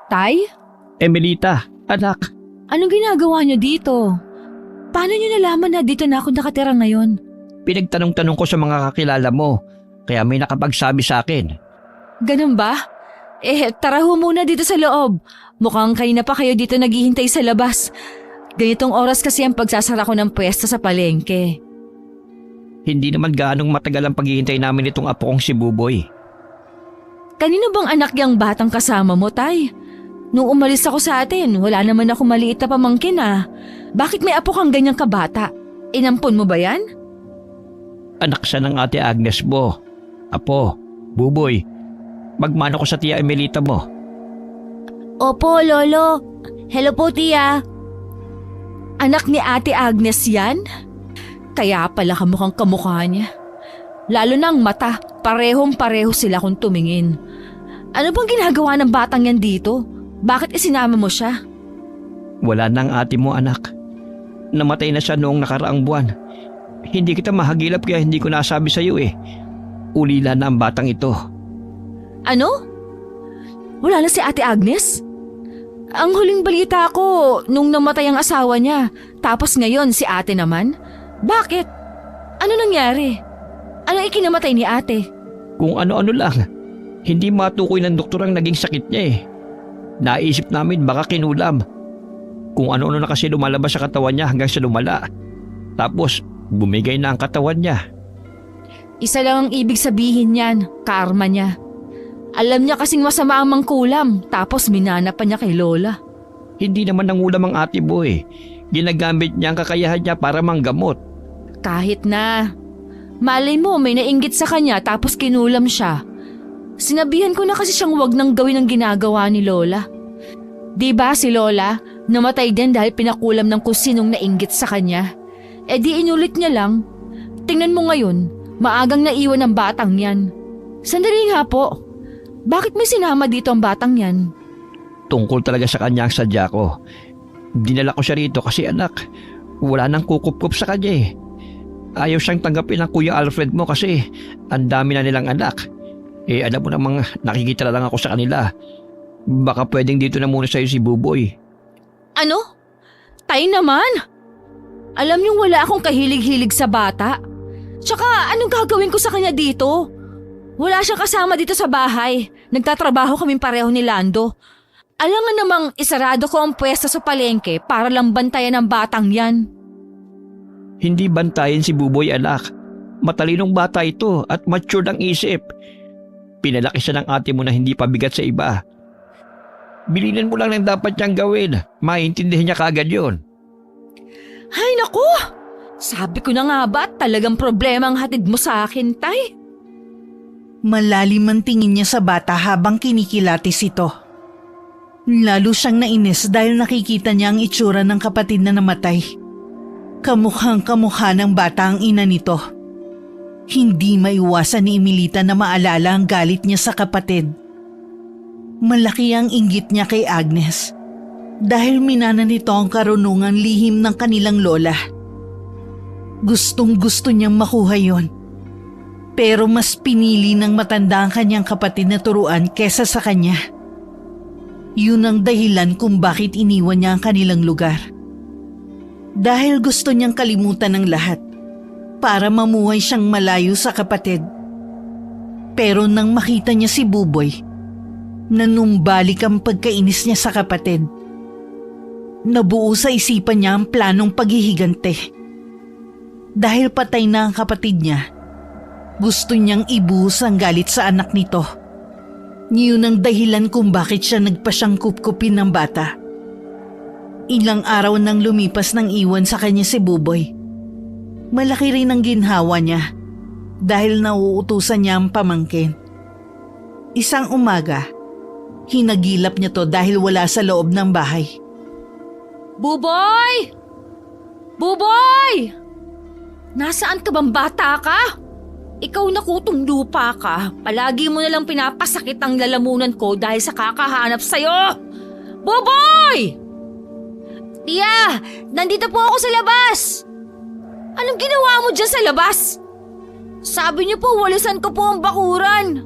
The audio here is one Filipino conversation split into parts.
Tay? Emelita, anak, Anong ginagawa niyo dito? Paano niyo nalaman na dito na ako nakatira ngayon? pinagtanong-tanong ko sa mga kakilala mo, kaya may nakapagsabi sa akin. Ganun ba? Tara ho muna dito sa loob. Mukhang kanina pa kayo dito naghihintay sa labas. Ganitong oras kasi ang pagsasara ko ng pwesto sa palengke. Hindi naman gaanong matagal ang paghihintay namin itong apo kong si Buboy. Kanino bang anak yang batang kasama mo, Tay? Nung umalis ako sa atin, wala naman ako maliit na pamangkin ah. Bakit may apo kang ganyang kabata? Inampon mo ba yan? Anak siya ng ate Agnes mo. Apo, Buboy, magmano ko sa tiya Emelita mo. Opo, Lolo. Hello po, Tia. Anak ni Ate Agnes yan? Kaya pala kamukhang kamukha niya. Lalo ng mata, parehong-pareho sila kung tumingin. Ano bang ginagawa ng batang yan dito? Bakit isinama mo siya? Wala nang ate mo, anak. Namatay na siya noong nakaraang buwan. Hindi kita mahagilap kaya hindi ko nasabi sa iyo eh. Ulila na ang batang ito. Ano? Wala na si Ate Agnes? Ang huling balita ko nung namatay ang asawa niya. Tapos ngayon si ate naman? Bakit? Ano nangyari? Ano ikinamatay ni ate? Kung ano-ano lang. Hindi matukoy ng doktor ang naging sakit niya eh. Naisip namin baka kinulam. Kung ano-ano na kasi lumalabas sa katawan niya hanggang sa lumala. Tapos bumigay na ang katawan niya. Isa lang ang ibig sabihin niyan, karma niya. Alam niya kasing masama ang mangkulam, tapos minana pa niya kay Lola. Hindi naman nangulam ang ate mo eh. Ginagamit niya ang kakayahan niya para manggamot. Kahit na. Malay mo may nainggit sa kanya tapos kinulam siya. Sinabihan ko na kasi siyang wag nang gawin ang ginagawa ni Lola. Diba si Lola, namatay din dahil pinakulam ng kung sinong nainggit sa kanya. Di inulit niya lang. Tingnan mo ngayon, maagang naiwan ang batang yan. Sandali nga po, bakit may sinama dito ang batang yan? Tungkol talaga sa kanya ang sadya ko. Dinala ko siya rito kasi anak, wala nang kukup-kup sa kanya eh. Ayaw siyang tanggapin ng Kuya Alfred mo kasi ang dami na nilang anak. Alam mo namang nakikita lang ako sa kanila. Baka pwedeng dito na muna sa'yo si Buboy. Ano? Tay naman? Alam niyong wala akong kahilig-hilig sa bata. Tsaka anong gagawin ko sa kanya dito? Wala siyang kasama dito sa bahay. Nagtatrabaho kaming pareho ni Lando. Alam nga namang isarado ko ang pwesto sa palengke para lang bantayan ang batang yan. Hindi bantayan si Buboy anak. Matalinong bata ito at mature ang isip. Pinalaki siya ng ate mo na hindi pabigat sa iba. Bilinin mo lang ng dapat niyang gawin. Maintindihan niya kaagad yun. Ay naku! Sabi ko na nga ba talagang problema ang hatid mo sa akin, Tay? Malalim ang tingin niya sa bata habang kinikilatis ito. Lalo siyang nainis dahil nakikita niya ang itsura ng kapatid na namatay. Kamukhang kamukha ng bata ang ina nito. Hindi maiwasan ni Emelita na maalala ang galit niya sa kapatid. Malaki ang inggit niya kay Agnes dahil minana nito ang karunungan lihim ng kanilang lola. Gustong-gusto niyang makuha yon. Pero mas pinili ng matanda ang kanyang kapatid na turuan kesa sa kanya. Yun ang dahilan kung bakit iniwan niya ang kanilang lugar. Dahil gusto niyang kalimutan ng lahat para mamuhay siyang malayo sa kapatid. Pero nang makita niya si Buboy, nanumbalik ang pagkainis niya sa kapatid. Nabuo sa isipan niya ang planong paghihigante. Dahil patay na ang kapatid niya, gusto niyang ibuhos ang galit sa anak nito. Yun ang dahilan kung bakit siya nagpasyang kupkupin ng bata. Ilang araw nang lumipas nang iwan sa kanya si Buboy. Malaki rin ang ginhawa niya dahil nauutusan niya ang pamangkin. Isang umaga, hinagilap niya to dahil wala sa loob ng bahay. Buboy! Buboy! Nasaan ka bang bata ka? Ikaw na kutong lupa ka. Palagi mo nalang pinapasakit ang lalamunan ko dahil sa kakahanap sa'yo. Buboy! Tia, nandito po ako sa labas. Anong ginawa mo dyan sa labas? Sabi niyo po walisan ko po ang bakuran.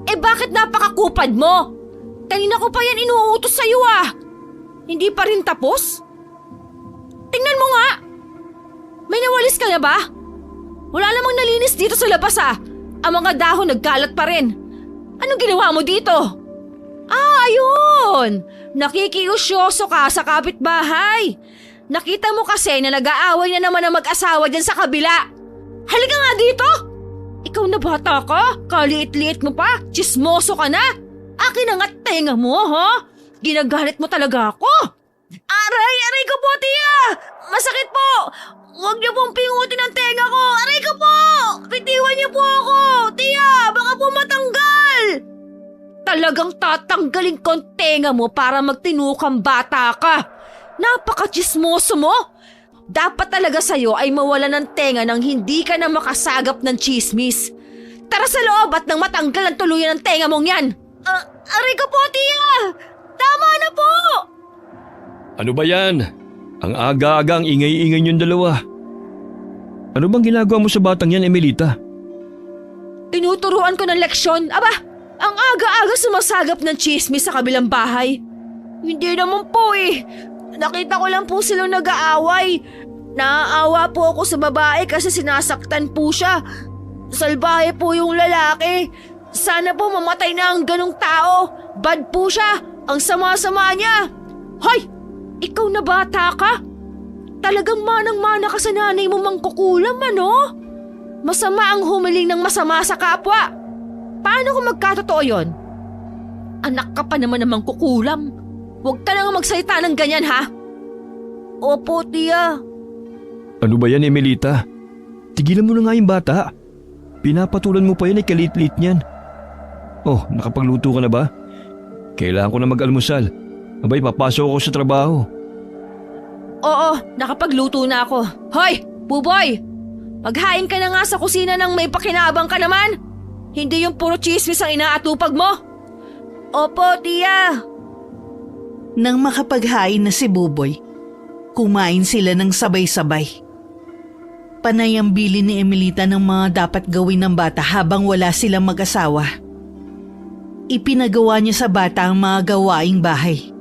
Bakit napakakupad mo? Kanina ko pa yan inuutos sa'yo ah. Hindi pa rin tapos? Tingnan mo nga. May nawalis ka na ba? Wala namang nalinis dito sa labas ah. Ang mga dahon nagkalat pa rin. Anong ginawa mo dito? Ayun! Nakikiusyoso ka sa kapitbahay. Nakita mo kasi na nag-aaway na naman ang mag-asawa dyan sa kabila. Halika nga dito! Ikaw na bata ka? Kaliit-liit mo pa? Chismoso ka na? Akin ang tenga mo, ha? Ginagalit mo talaga ako. Aray ko po, tiya! Masakit po! Huwag niyo pong pingutin ang tenga ko! Aray ko po! Bitiwan niyo po ako! Tiya, baka po matanggal! Talagang tatanggalin ko ang tenga mo para magtinukang bata ka. Napaka-chismoso mo! Dapat talaga sa'yo ay mawala ng tenga nang hindi ka na makasagap ng chismis. Tara sa loob at nang matanggal ang tuluyan ng tenga mong yan! Aray ko po, tiya! Tama na po! Ano ba yan? Ang aga-aga ang ingay-ingay niyong dalawa. Ano bang ginagawa mo sa batang yan, Emelita? Tinuturuan ko ng leksyon. Aba, ang aga-aga sumasagap ng chismis sa kabilang bahay. Hindi naman po eh. Nakita ko lang po silang nag-aaway. Naaawa po ako sa babae kasi sinasaktan po siya. Salbahe po yung lalaki. Sana po mamatay na ang ganong tao. Bad po siya. Ang sama-sama niya. Hoy! Ikaw na bata ka? Talagang manang-mana ka sa nanay mo mangkukulam, ano? Masama ang humiling ng masama sa kapwa. Paano kung magkatotoo yon? Anak ka pa naman ng mangkukulam. Huwag ka nang magsalita ng ganyan, ha? Opo, tiya. Ano ba yan, Emelita? Tigilan mo na nga yung bata. Pinapatulan mo pa yan ay kalit-lit niyan. Oh, nakapagluto ka na ba? Kailangan ko na mag-almusal. Abay, papasok ako sa trabaho. Oo, nakapagluto na ako. Hoy, Buboy! Maghain ka na nga sa kusina ng may pakinabang ka naman. Hindi yung puro chismis ang inaatupag mo. Opo, tiya. Nang makapaghain na si Buboy, kumain sila ng sabay-sabay. Panay ang bili ni Emelita ng mga dapat gawin ng bata habang wala silang mag-asawa. Ipinagawa niya sa bata ang mga gawaing bahay.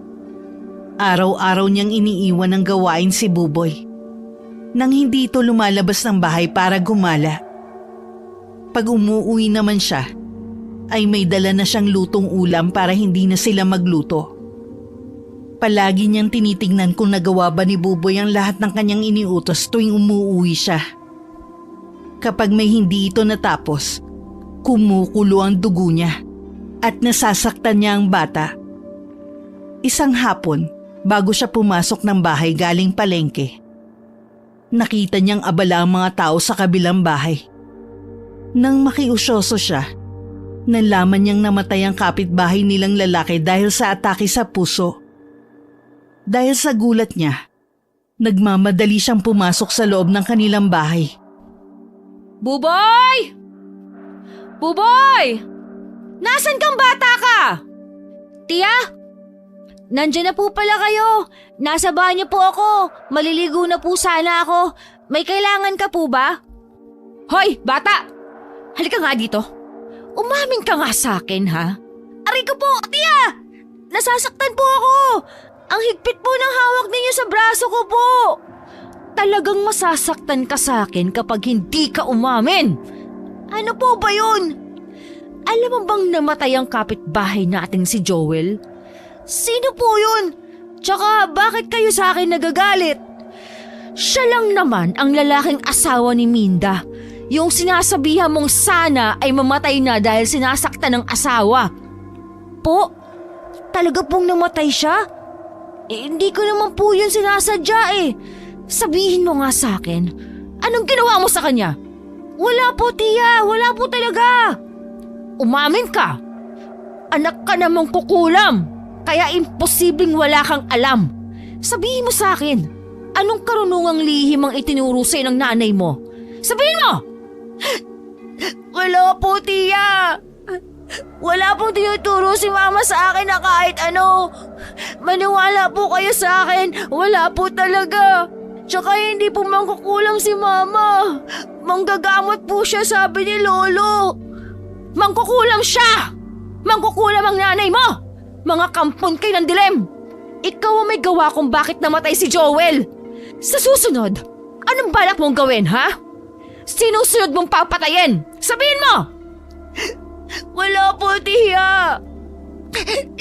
Araw-araw niyang iniiwan ng gawain si Buboy nang hindi ito lumalabas ng bahay para gumala. Pag umuwi naman siya, ay may dala na siyang lutong ulam para hindi na sila magluto. Palagi niyang tinitingnan kung nagawa ba ni Buboy ang lahat ng kanyang iniutos tuwing umuwi siya. Kapag may hindi ito natapos, kumukulo ang dugo niya at nasasaktan niya ang bata. Isang hapon, bago siya pumasok ng bahay galing palengke, nakita niyang abala ang mga tao sa kabilang bahay. Nang makiusyoso siya, nalaman niyang namatay ang kapitbahay nilang lalaki dahil sa atake sa puso. Dahil sa gulat niya, nagmamadali siyang pumasok sa loob ng kanilang bahay. Buboy! Buboy! Nasaan kang bata ka? Tiya? Nandiyan na po pala kayo. Nasa banyo po ako. Maliligo na po sana ako. May kailangan ka po ba? Hoy, bata! Halika nga dito. Umamin ka nga sa akin, ha? Aray ko po, tiya! Nasasaktan po ako! Ang higpit po ng hawak ninyo sa braso ko po! Talagang masasaktan ka sa akin kapag hindi ka umamin! Ano po ba yun? Alam mo bang namatay ang kapitbahay nating si Joel? Sino po yun? Tsaka bakit kayo sa akin nagagalit? Siya lang naman ang lalaking asawa ni Minda. Yung sinasabihan mong sana ay mamatay na dahil sinasaktan ng asawa. Po? Talaga pong namatay siya? Hindi ko naman po yun sinasadya eh. Sabihin mo nga sa akin, anong ginawa mo sa kanya? Wala po, tiya. Wala po talaga. Umamin ka. Anak ka namang kukulam. Kaya imposibleng wala kang alam. Sabihin mo sa akin, anong karunungang lihim ang itinuro sa'yo ng nanay mo? Sabihin mo! Wala po, tiya. Wala pong tinuturo si mama sa akin na kahit ano. Maniwala po kayo sa akin. Wala po talaga. Tsaka hindi po mangkukulam si mama. Manggagamot po siya, sabi ni lolo. Mangkukulam siya! Mangkukulam ang nanay mo! Mga kampon kayo ng dilim! Ikaw ang may gawa kung bakit namatay si Joel! Sa susunod, anong balak mong gawin, ha? Sinusunod mong papatayin? Sabihin mo! Wala po, Tia!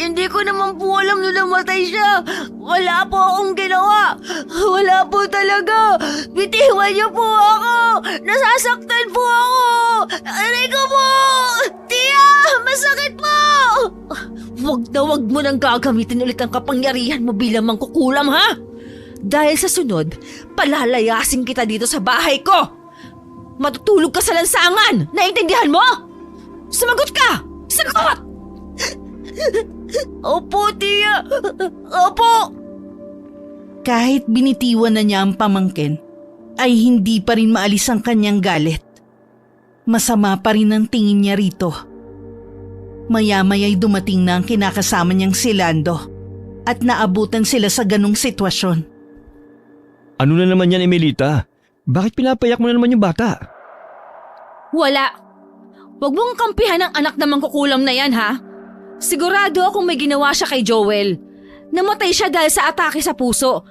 Hindi ko naman po alam na namatay siya. Wala po akong ginawa. Wala po talaga. Bitiwan niyo po ako. Nasasaktan po ako. Aray ko po. Tia, masakit po. Wag na wag mo nang gagamitin ulit ang kapangyarihan mo bilang mangkukulam, ha? Dahil sa sunod, palalayasin kita dito sa bahay ko. Matutulog ka sa lansangan. Naintindihan mo? Sumagot ka! Sagot! Opo, Tia. Opo. Kahit binitiwan na niya ang pamangkin, ay hindi pa rin maalis ang kanyang galit. Masama pa rin ang tingin niya rito. Maya-maya'y dumating na ang kinakasama niyang si Lando at naabutan sila sa ganong sitwasyon. Ano na naman yan, Emelita? Bakit pinapayak mo na naman yung bata? Wala. Huwag mong kampihan ang anak na mangkukulam na yan, ha? Sigurado akong may ginawa siya kay Joel. Namatay siya dahil sa atake sa puso.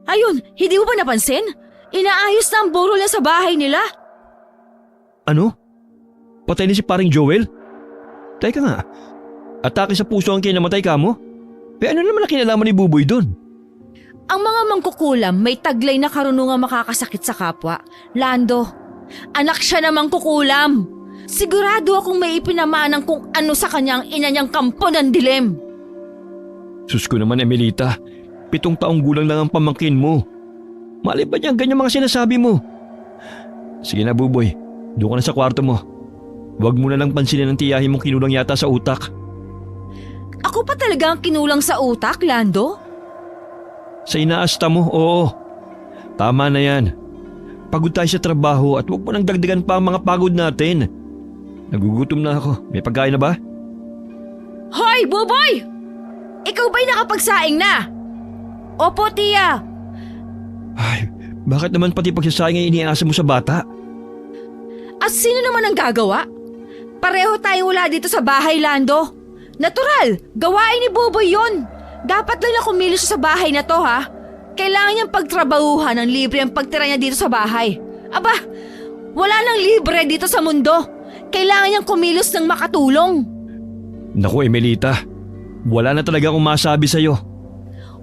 Ayun, hindi mo ba napansin? Inaayos na ang burol niya sa bahay nila. Ano? Patay na si paring Joel? Teka nga, atake sa puso ang kinamatay ka mo? Pero ano naman na kinalaman ni Buboy doon? Ang mga mangkukulam may taglay na karunungan makakasakit sa kapwa. Lando, anak siya na mangkukulam. Sigurado akong may ipinamanang kung ano sa kanyang ina niyang kampo ng dilim. Sus ko naman, Emelita. 7 taong gulang lang ang pamangkin mo. Malay ba niya ganyan mga sinasabi mo? Sige na, Buboy. Doon ka na sa kwarto mo. Huwag mo na lang pansinin ang tiyahin mong kinulang yata sa utak. Ako pa talaga ang kinulang sa utak, Lando? Sa inaasta mo, oo. Tama na yan. Pagod tayo sa trabaho at huwag mo nang dagdagan pa ang mga pagod natin. Nagugutom na ako. May pagkain na ba? Hoy, Buboy! Ikaw ba'y nakapagsaing na? Opo, Tia. Ay, bakit naman pati pagsasaing ay iniasa mo sa bata? At sino naman ang gagawa? Pareho tayong wala dito sa bahay, Lando. Natural, gawain ni Buboy yon. Dapat lang na kumilos siya sa bahay na to, ha? Kailangan niyang pagtrabahuhan ng libre ang pagtira niya dito sa bahay. Aba, wala nang libre dito sa mundo. Kailangan niyang kumilos ng makatulong. Naku, Emelita. Wala na talaga akong masabi sa'yo.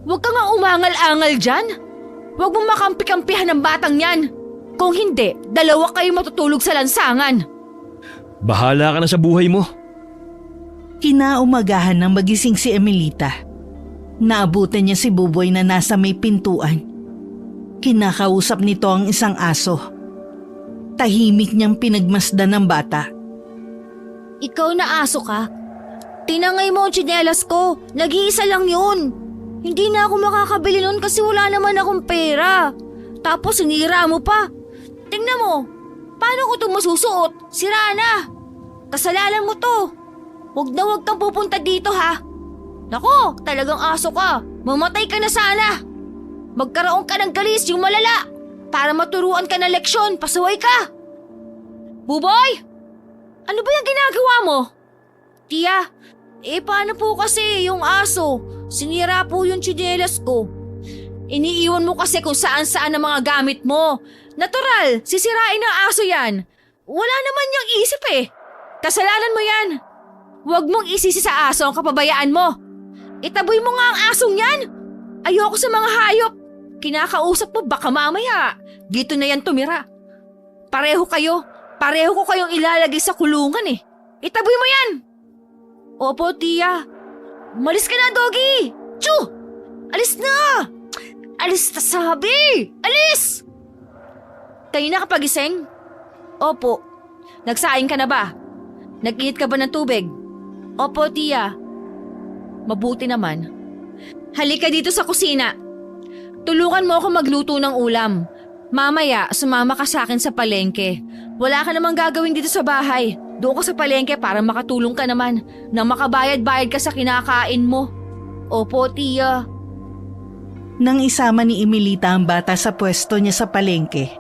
Huwag ka nga umangal-angal dyan. Huwag mong makampi-kampihan ng batang yan. Kung hindi, 2 kayo matutulog sa lansangan. Bahala ka na sa buhay mo. Kinaumagahan ng magising si Emelita. Naabutan niya si Buboy na nasa may pintuan. Kinakausap nito ang isang aso. Tahimik niyang pinagmasdan ng bata. Ikaw na aso ka? Tinangay mo ang tsinelas ko. Nag-iisa lang yun. Hindi na ako makakabili nun kasi wala naman akong pera. Tapos sinira mo pa. Tingnan mo, paano ko ito masusuot? Sira na. Kasalanan mo to. Huwag na huwag kang pupunta dito, ha? Nako, talagang aso ka. Mamatay ka na sana. Magkaroon ka ng galis yung malala para maturuan ka ng leksyon. Pasaway ka. Buboy! Ano ba yung ginagawa mo? Tia, paano po kasi yung aso? Sinira po yung tsinelas ko. Iniiwan mo kasi kung saan-saan ang mga gamit mo. Natural, sisirain ng aso yan. Wala naman niyang isip eh. Kasalanan mo yan. Huwag mong isisi sa aso ang kapabayaan mo. Itaboy mo nga ang asong yan. Ayoko sa mga hayop. Kinakausap mo baka mamaya. Dito na yan tumira. Pareho ko kayong ilalagay sa kulungan eh. Itaboy mo yan. Opo, Tia. Malis ka na, Doggy. Chu! Alis na! Alis na sabi! Alis! Kayo nakapagising? Opo. Nagsaing ka na ba? Nag-init ka ba ng tubig? Opo, Tia. Mabuti naman. Halika dito sa kusina. Tulungan mo ako magluto ng ulam. Mamaya, sumama ka sa akin sa palengke. Wala ka namang gagawin dito sa bahay. Doon ka sa palengke para makatulong ka naman nang makabayad-bayad ka sa kinakain mo. Opo, Tia. Nang isama ni Emelita ang bata sa pwesto niya sa palengke,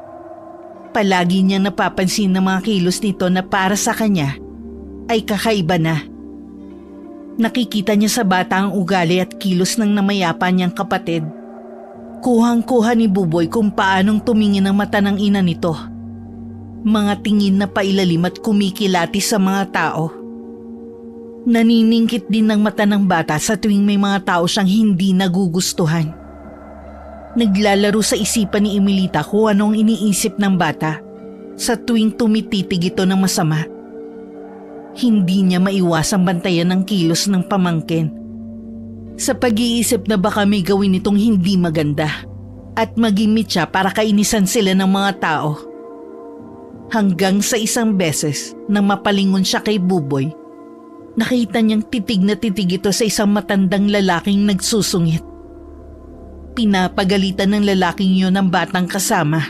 palagi niyang napapansin ng mga kilos nito na para sa kanya ay kakaiba na. Nakikita niya sa bata ang ugali at kilos ng namayapa niyang kapatid. Kuhang-kuha ni Buboy kung paanong tumingin ang mata ng ina nito. Mga tingin na pailalim at kumikilati sa mga tao. Naniningkit din ng mata ng bata sa tuwing may mga tao siyang hindi nagugustuhan. Naglalaro sa isipan ni Emilita kung anong iniisip ng bata sa tuwing tumititig ito ng masama. Hindi niya maiwasang bantayan ang kilos ng pamangkin. Sa pag-iisip na baka may gawin itong hindi maganda at magimit siya para kainisan sila ng mga tao. Hanggang sa isang beses na mapalingon siya kay Buboy, nakita niyang titig na titig ito sa isang matandang lalaking nagsusungit. Pinapagalitan ng lalaking yun ang batang kasama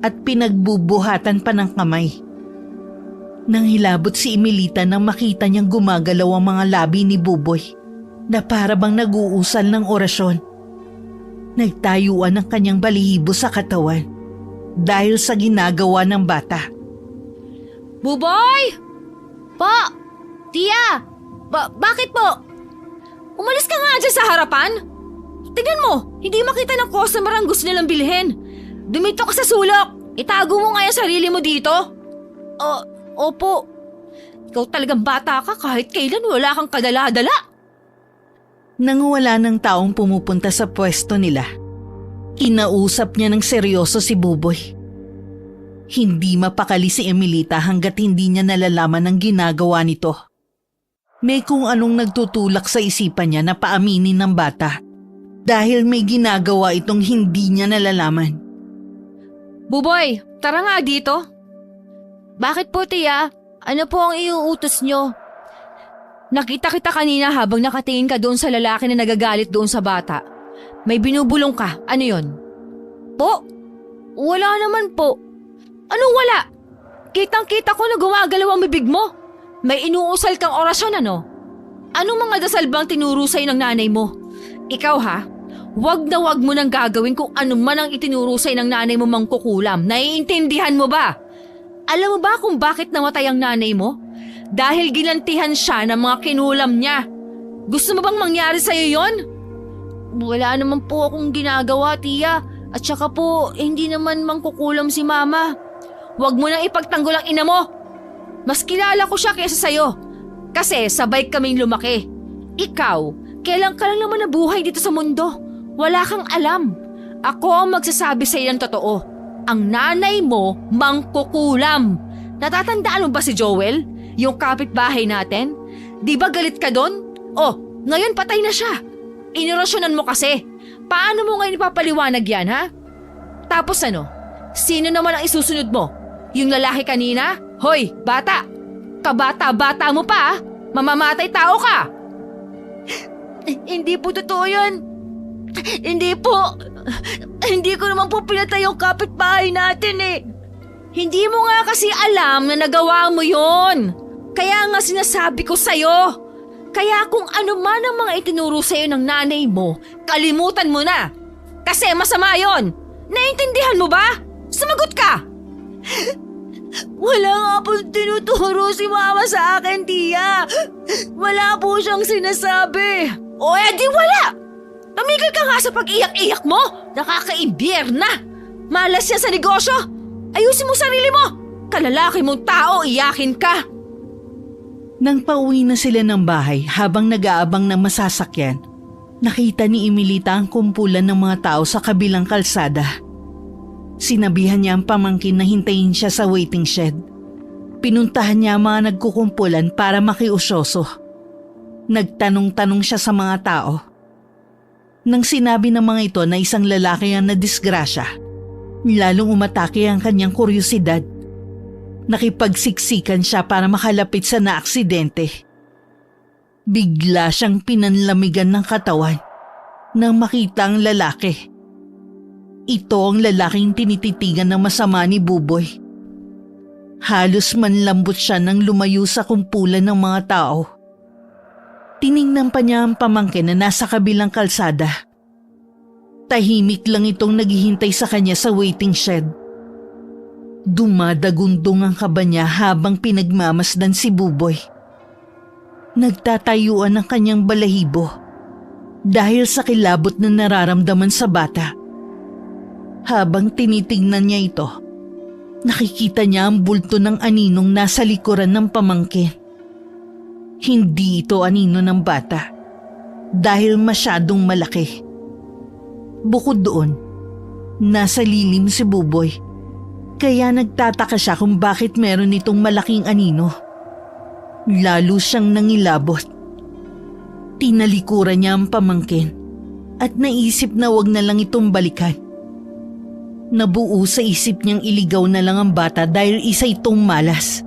at pinagbubuhatan pa ng kamay. Nang hilabot si Emilita nang makita niyang gumagalaw ang mga labi ni Buboy na para bang nag-uusal ng orasyon. Nagtayuan ang kanyang balihibo sa katawan dahil sa ginagawa ng bata. Buboy! Po! Tia! Bakit po? Umalis ka nga dyan sa harapan. Tignan mo, hindi makita ng customer ang gusto nilang bilhin. Dumito ka sa sulok. Itago mo nga yung sarili mo dito. Opo. Ikaw talagang bata ka kahit kailan wala kang kadala-dala. Nang wala ng taong pumupunta sa pwesto nila, kinausap niya ng seryoso si Buboy. Hindi mapakali si Emilita hanggat hindi niya nalalaman ang ginagawa nito. May kung anong nagtutulak sa isipan niya na paaminin ng bata dahil may ginagawa itong hindi niya nalalaman. Buboy, tara nga dito. Bakit po, Tia? Ano po ang iuutos nyo? Nakita kita kanina habang nakatingin ka doon sa lalaki na nagagalit doon sa bata. May binubulong ka. Ano yon? Po? Wala naman po. Anong wala? Kitang-kita ko na gumagalaw ang bibig mo. May inuusal kang orasyon ano? Anong mga dasal bang tinuro sa'yo ng nanay mo? Ikaw ha? Wag na wag mo nang gagawin kung ano man ang itinuro sa'yo ng nanay mo mangkukulam. Naiintindihan mo ba? Alam mo ba kung bakit namatay ang nanay mo? Dahil ginantihan siya ng mga kinulam niya. Gusto mo bang mangyari sa'yo yon? Wala naman po akong ginagawa, Tia. At saka po, hindi naman mangkukulam si Mama. Huwag mo nang ipagtanggol ang ina mo. Mas kilala ko siya kaysa sa'yo. Kasi sabay kaming lumaki. Ikaw, kailan ka lang naman nabuhay dito sa mundo? Wala kang alam. Ako ang magsasabi sa'yo ng totoo. Ang nanay mo mangkukulam. Natatandaan mo ba si Joel? Yung kapitbahay natin? Di ba galit ka doon? Oh, ngayon patay na siya. Inorasyonan mo kasi. Paano mo ngayon ipapaliwanag yan, ha? Tapos ano? Sino naman ang isusunod mo? Yung lalaki kanina? Hoy, bata! Kabata-bata mo pa, ha? Mamamatay tao ka! Hindi po totoo yun. Hindi po. Hindi ko naman po pinatay yung kapitbahay natin eh. Hindi mo nga kasi alam na nagawa mo yon. Kaya nga sinasabi ko sa'yo. Kaya kung ano man ang mga itinuro sa'yo ng nanay mo, kalimutan mo na. Kasi masama yon. Naintindihan mo ba? Sumagot ka! Wala nga po tinuturo si Mama sa akin, Tia. Wala po siyang sinasabi. O edi wala! Tumigil ka nga sa pag-iyak-iyak mo! Nakakaimbierna! Malas yan sa negosyo! Ayusin mo sarili mo! Kalalaki mong tao, iyakin ka! Nang pauwi na sila ng bahay habang nag-aabang ng masasakyan, nakita ni Emilita ang kumpulan ng mga tao sa kabilang kalsada. Sinabihan niya ang pamangkin na hintayin siya sa waiting shed. Pinuntahan niya ang mga nagkukumpulan para makiusyoso. Nagtanong-tanong siya sa mga tao. Nang sinabi ng mga ito na isang lalaki ang nadisgrasya, lalong umatake ang kanyang kuryosidad. Nakipagsiksikan siya para makalapit sa naaksidente. Bigla siyang pinanlamigan ng katawan nang makita ang lalaki. Ito ang lalaking tinititigan ng masama ni Buboy. Halos manlambot siya nang lumayo sa kumpulan ng mga tao. Tiningnan pa niya ang pamangkin na nasa kabilang kalsada. Tahimik lang itong naghihintay sa kanya sa waiting shed. Dumadagundong ang kaba niya habang pinagmamasdan si Buboy. Nagtatayuan ang kanyang balahibo dahil sa kilabot na nararamdaman sa bata. Habang tinitingnan niya ito, nakikita niya ang bulto ng aninong nasa likuran ng pamangkin. Hindi ito anino ng bata dahil masyadong malaki. Bukod doon, nasa lilim si Buboy, kaya nagtataka siya kung bakit meron itong malaking anino. Lalo siyang nangilabot. Tinalikuran niya ang pamangkin at naisip na wag na lang itong balikan. Nabuo sa isip niyang iligaw na lang ang bata dahil isa itong malas.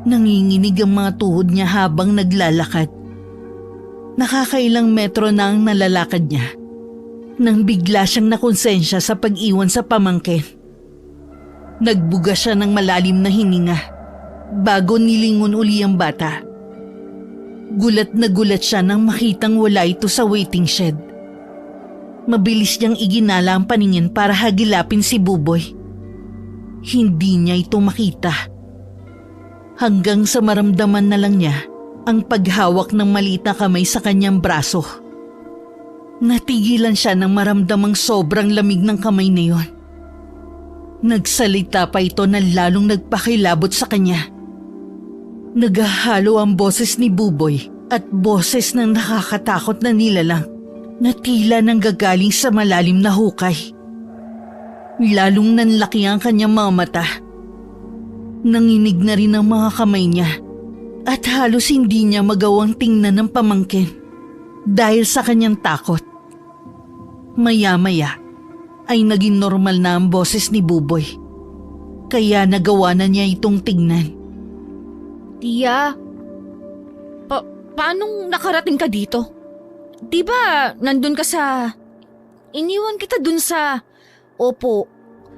Nanginginig ang mga tuhod niya habang naglalakad. Nakakailang metro na ang nalalakad niya nang bigla siyang nakonsensya sa pag-iwan sa pamangkin. Nagbuga siya ng malalim na hininga bago nilingon uli ang bata. Gulat na gulat siya nang makitang wala ito sa waiting shed. Mabilis niyang iginala ang paningin para hagilapin si Buboy. Hindi niya ito makita. Hanggang sa maramdaman na lang niya ang paghawak ng maliit na kamay sa kanyang braso. Natigilan siya nang maramdamang sobrang lamig ng kamay na yon. Nagsalita pa ito na lalong nagpakilabot sa kanya. Naghahalo ang boses ni Buboy at boses ng nakakatakot na nilalang na tila nang gagaling sa malalim na hukay. Lalong nanlaki ang kanyang mga mata. Nanginig na rin ang mga kamay niya at halos hindi niya magawang tingnan ng pamangkin dahil sa kanyang takot. Maya-maya ay naging normal na ang boses ni Buboy, kaya nagawa na niya itong tingnan. Tia, paanong nakarating ka dito? Di ba nandun ka sa... Iniwan kita dun sa... Opo,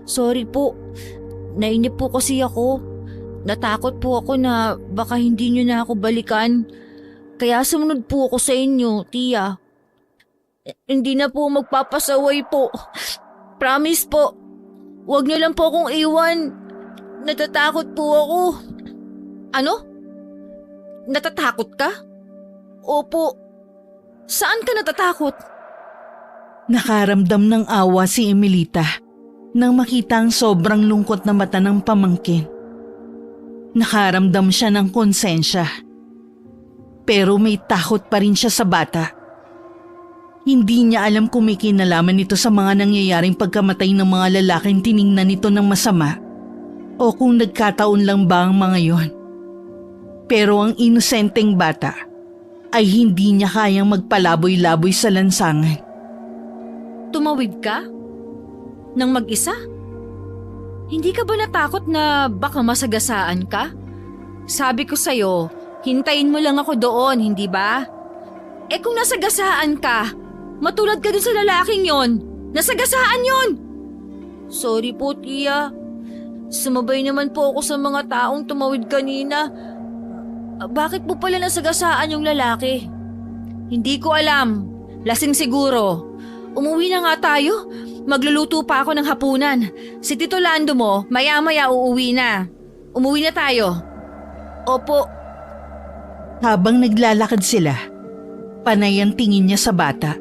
sorry po. Nainip po kasi ako. Natakot po ako na baka hindi niyo na ako balikan. Kaya sumunod po ako sa inyo, Tia. Hindi na po magpapasaway po. Promise po. Huwag niyo lang po akong iwan. Natatakot po ako. Ano? Natatakot ka? Opo. Saan ka natatakot? Nakaramdam ng awa si Emilita nang makita ang sobrang lungkot na mata ng pamangkin. Nakaramdam siya ng konsensya. Pero may takot pa rin siya sa bata. Hindi niya alam kung may kinalaman nito sa mga nangyayaring pagkamatay ng mga lalaking tiningnan nito ng masama o kung nagkataon lang ba ang mga yon. Pero ang inosenteng bata ay hindi niya kayang magpalaboy-laboy sa lansangan. Tumawid ka? Nang mag-isa? Hindi ka ba natakot na baka masagasaan ka? Sabi ko sa'yo, hintayin mo lang ako doon, hindi ba? Eh kung nasagasaan ka, matulad ka dun sa lalaking yon. Nasagasaan yon! Sorry po, Tia. Sumabay naman po ako sa mga taong tumawid kanina. Bakit po pala nasagasaan yung lalaki? Hindi ko alam. Lasing siguro. Umuwi na nga tayo. Magluluto pa ako ng hapunan. Si Tito Lando mo, maya-maya uuwi na. Umuwi na tayo. Opo. Habang naglalakad sila, panay ang tingin niya sa bata.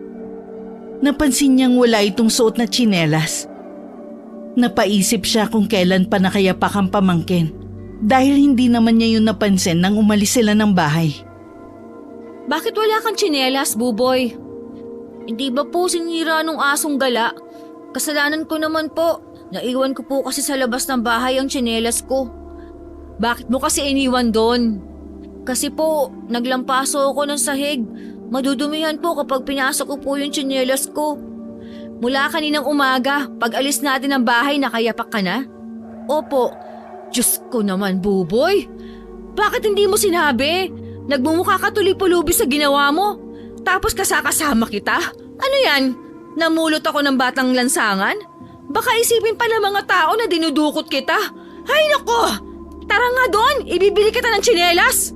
Napansin niyang wala itong suot na tsinelas. Napaisip siya kung kailan pa nakayapak ang pamangkin. Dahil hindi naman niya yun napansin nang umalis sila ng bahay. Bakit wala kang tsinelas, Buboy? Hindi ba po sinira nung asong gala? Kasalanan ko naman po. Naiwan ko po kasi sa labas ng bahay ang tsinelas ko. Bakit mo kasi iniwan doon? Kasi po, naglampaso ako ng sahig. Madudumihan po kapag pinasok ko po yung tsinelas ko. Mula kaninang umaga, pag alis natin ng bahay, nakayapak ka na? Opo. Diyos ko naman, Buboy. Bakit hindi mo sinabi? Nagmumukha ka tuloy-pulubi sa ginawa mo. Tapos kasakasama kita? Ano yan? Namulot ako ng batang lansangan? Baka isipin pa ng mga tao na dinudukot kita. Hay nako! Tara nga doon, ibibili kita ng tsinelas.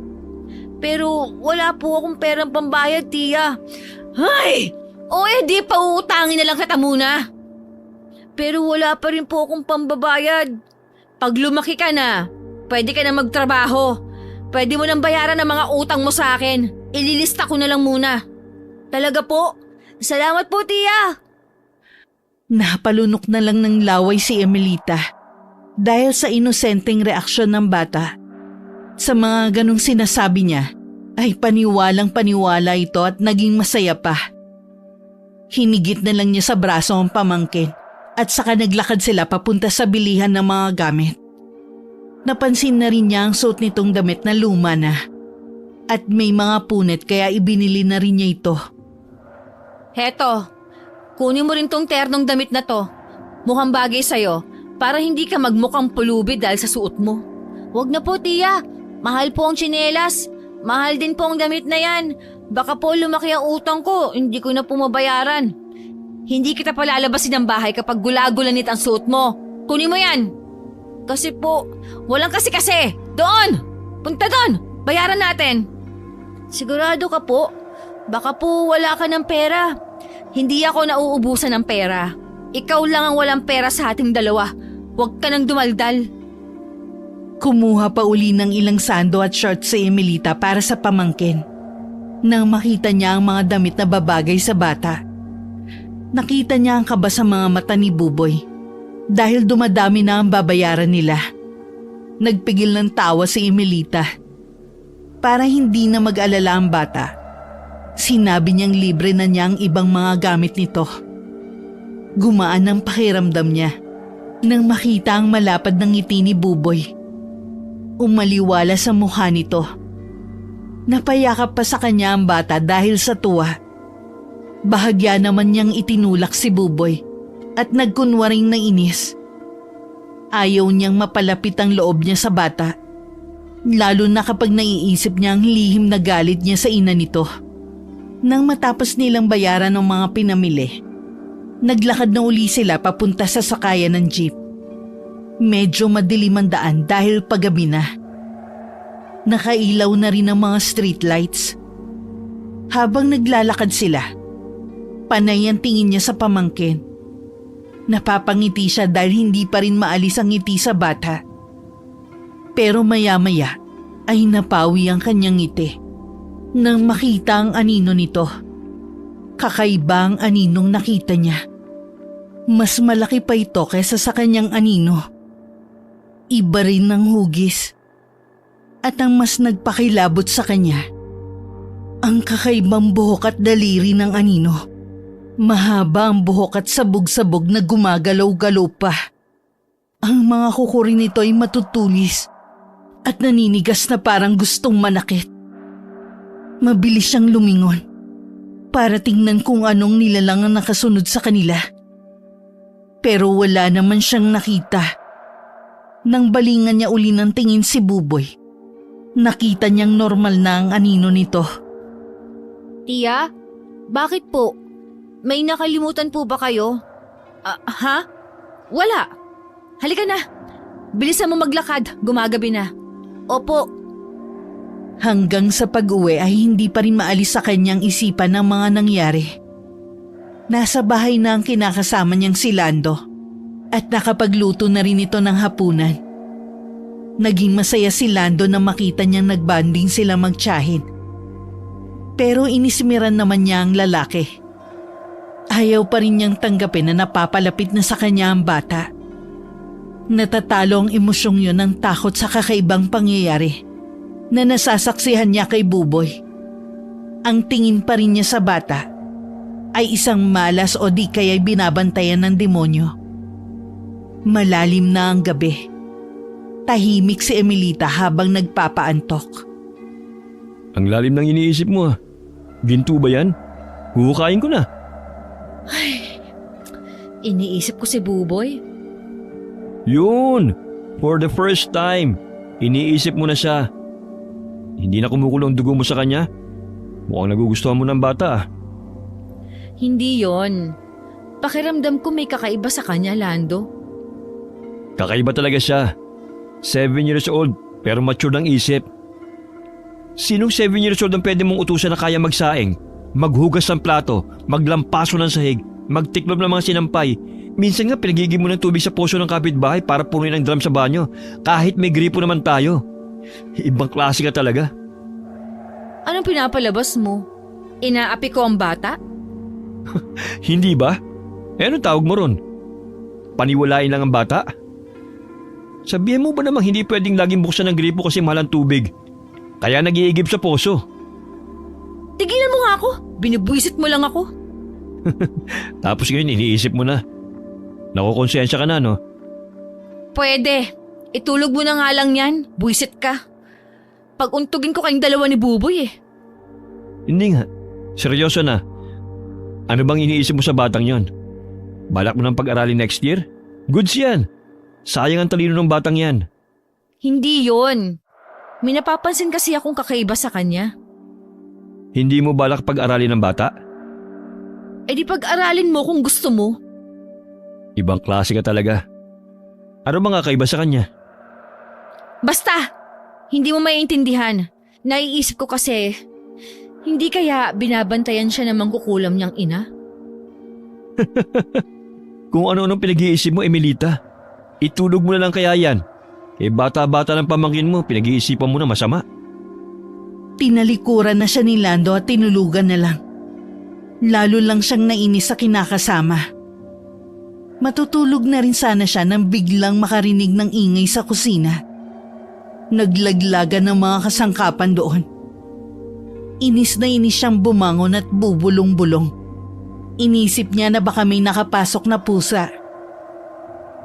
Pero wala po akong perang pambayad, Tia. Hay! O di pauutangin na lang kita muna. Pero wala pa rin po akong pambabayad. Pag lumaki ka na, pwede ka na magtrabaho. Pwede mo nang bayaran ang mga utang mo sa akin. Ililista ko na lang muna. Talaga po? Salamat po, tiya. Napalunok na lang ng laway si Emelita dahil sa inosenteng reaksyon ng bata. Sa mga ganong sinasabi niya, ay paniwalang paniwala ito at naging masaya pa. Hinigit na lang niya sa braso ang pamangkin at saka naglakad sila papunta sa bilihan ng mga gamit. Napansin na rin niya ang suot nitong damit na luma na at may mga punit kaya ibinili na rin niya ito. Heto, kunin mo rin tong ternong damit na to. Mukhang bagay sa'yo para hindi ka magmukhang pulubi dahil sa suot mo. Huwag na po, tiya. Mahal po ang tsinelas. Mahal din po ang damit na yan. Baka po lumaki ang utang ko, hindi ko na po mabayaran. Hindi kita palalabasin ng bahay kapag gulagulanit ang suot mo. Kunin mo yan. Kasi po, walang kasi-kasi. Doon! Punta doon! Bayaran natin. Sigurado ka po? Baka po wala ka ng pera. Hindi ako nauubusan ng pera. Ikaw lang ang walang pera sa ating dalawa. Huwag ka nang dumaldal. Kumuha pa uli ng ilang sando at shorts si Emelita para sa pamangkin. Nang makita niya ang mga damit na babagay sa bata, nakita niya ang kaba sa mga mata ni Buboy dahil dumadami na ang babayaran nila. Nagpigil ng tawa si Emelita. Para hindi na mag-alala ang bata, sinabi niyang libre na niya ang ibang mga gamit nito. Gumaan ang pakiramdam niya nang makita ang malapad ng ngiti ni Buboy. Umaliwala sa mukha nito. Napayakap pa sa kanya ang bata dahil sa tuwa. Bahagya naman niyang itinulak si Buboy at nagkunwaring nainis. Ayaw niyang mapalapit ang loob niya sa bata, lalo na kapag naiisip niya ang lihim na galit niya sa ina nito. Nang matapos nilang bayaran ng mga pinamili, naglakad na uli sila papunta sa sakayan ng jeep. Medyo madilim ang daan dahil paggabi na. Nakailaw na rin ang mga streetlights. Habang naglalakad sila, panay ang tingin niya sa pamangkin. Napapangiti siya dahil hindi pa rin maalis ang ngiti sa bata. Pero maya-maya ay napawi ang kanyang ngiti nang makita ang anino nito. Kakaiba ang aninong nakita niya. Mas malaki pa ito kaysa sa kanyang anino. Iba rin ng hugis. At ang mas nagpakilabot sa kanya, ang kakaibang buhok at daliri ng anino. Mahaba ang buhok at sabog-sabog na gumagalaw-galaw pa. Ang mga kuko rin nito ay matutulis at naninigas na parang gustong manakit. Mabilis siyang lumingon para tingnan kung anong nilalang ang nakasunod sa kanila. Pero wala naman siyang nakita. Nang balingan niya uli ng tingin si Buboy, nakita niyang normal na ang anino nito. Tiya, bakit po? May nakalimutan po ba kayo? Ha? Wala. Halika na. Bilisan mo maglakad, gumagabi na. Opo. Hanggang sa pag-uwi ay hindi pa rin maalis sa kanyang isipan ang mga nangyari. Nasa bahay na ang kinakasama niyang si Lando at nakapagluto na rin ito ng hapunan. Naging masaya si Lando na makita niyang nagbanding sila magtiyahin. Pero inismiran naman niya ang lalaki. Ayaw pa rin niyang tanggapin na napapalapit na sa kanya ang bata. Natatalo ang emosyong yun ng takot sa kakaibang pangyayari na nasasaksihan niya kay Buboy. Ang tingin pa rin niya sa bata ay isang malas o di kaya'y binabantayan ng demonyo. Malalim na ang gabi. Tahimik si Emelita habang nagpapaantok. Ang lalim ng iniisip mo ah. Ginto ba yan? Huhukain ko na. Ay, iniisip ko si Buboy. Yun! For the first time, iniisip mo na siya. Hindi na kumukulong dugo mo sa kanya? Mukhang nagugustuhan mo ng bata ah. Hindi yon. Pakiramdam ko may kakaiba sa kanya, Lando. Kakaiba talaga siya. 7 years old pero mature ng isip. Sinong 7 years old ang pwede mong utusan na kaya magsaing, maghugas ng plato, maglampaso ng sahig, magtiklop ng mga sinampay? Minsan nga pinagigim mo ng tubig sa poso ng kapitbahay para punuin ang drum sa banyo kahit may gripo naman tayo. Ibang klase ka talaga. Anong pinapalabas mo? Inaapi ko ang bata? Hindi ba? Anong tawag mo ron? Paniwalain lang ang bata? Sabihin mo ba namang hindi pwedeng laging buksan ng gripo kasi mahal ang tubig? Kaya nag-iigib sa poso. Tigilan mo nga ako. Binubwisit mo lang ako. Tapos ngayon iniisip mo na. Nakukonsensya ka na, no? Pwede. Itulog mo na nga lang yan. Buwisit ka. Pag-untugin ko kayong dalawa ni Buboy eh. Hindi nga. Seryoso na. Ano bang iniisip mo sa batang yon? Balak mo ng pag-aralin next year? Goods yan. Sayang ang talino ng batang yan. Hindi yon. May napapansin kasi akong kakaiba sa kanya. Hindi mo balak pag-aralin ng bata? Eh di pag-aralin mo kung gusto mo. Ibang klase ka talaga. Ano mga kakaiba sa kanya? Basta, hindi mo maiintindihan. Naiisip ko kasi, hindi kaya binabantayan siya ng mangkukulam niyang ina? Kung ano-anong pinag-iisip mo, Emilita. Itulog mo na lang kaya yan. Eh bata-bata ng pamangkin mo, pinag-iisipan mo na masama. Tinalikuran na siya ni Lando at tinulugan na lang. Lalo lang siyang nainis sa kinakasama. Matutulog na rin sana siya nang biglang makarinig ng ingay sa kusina. Naglaglagan ng mga kasangkapan doon. Inis na inis siyang bumangon at bubulong-bulong. Inisip niya na baka may nakapasok na pusa.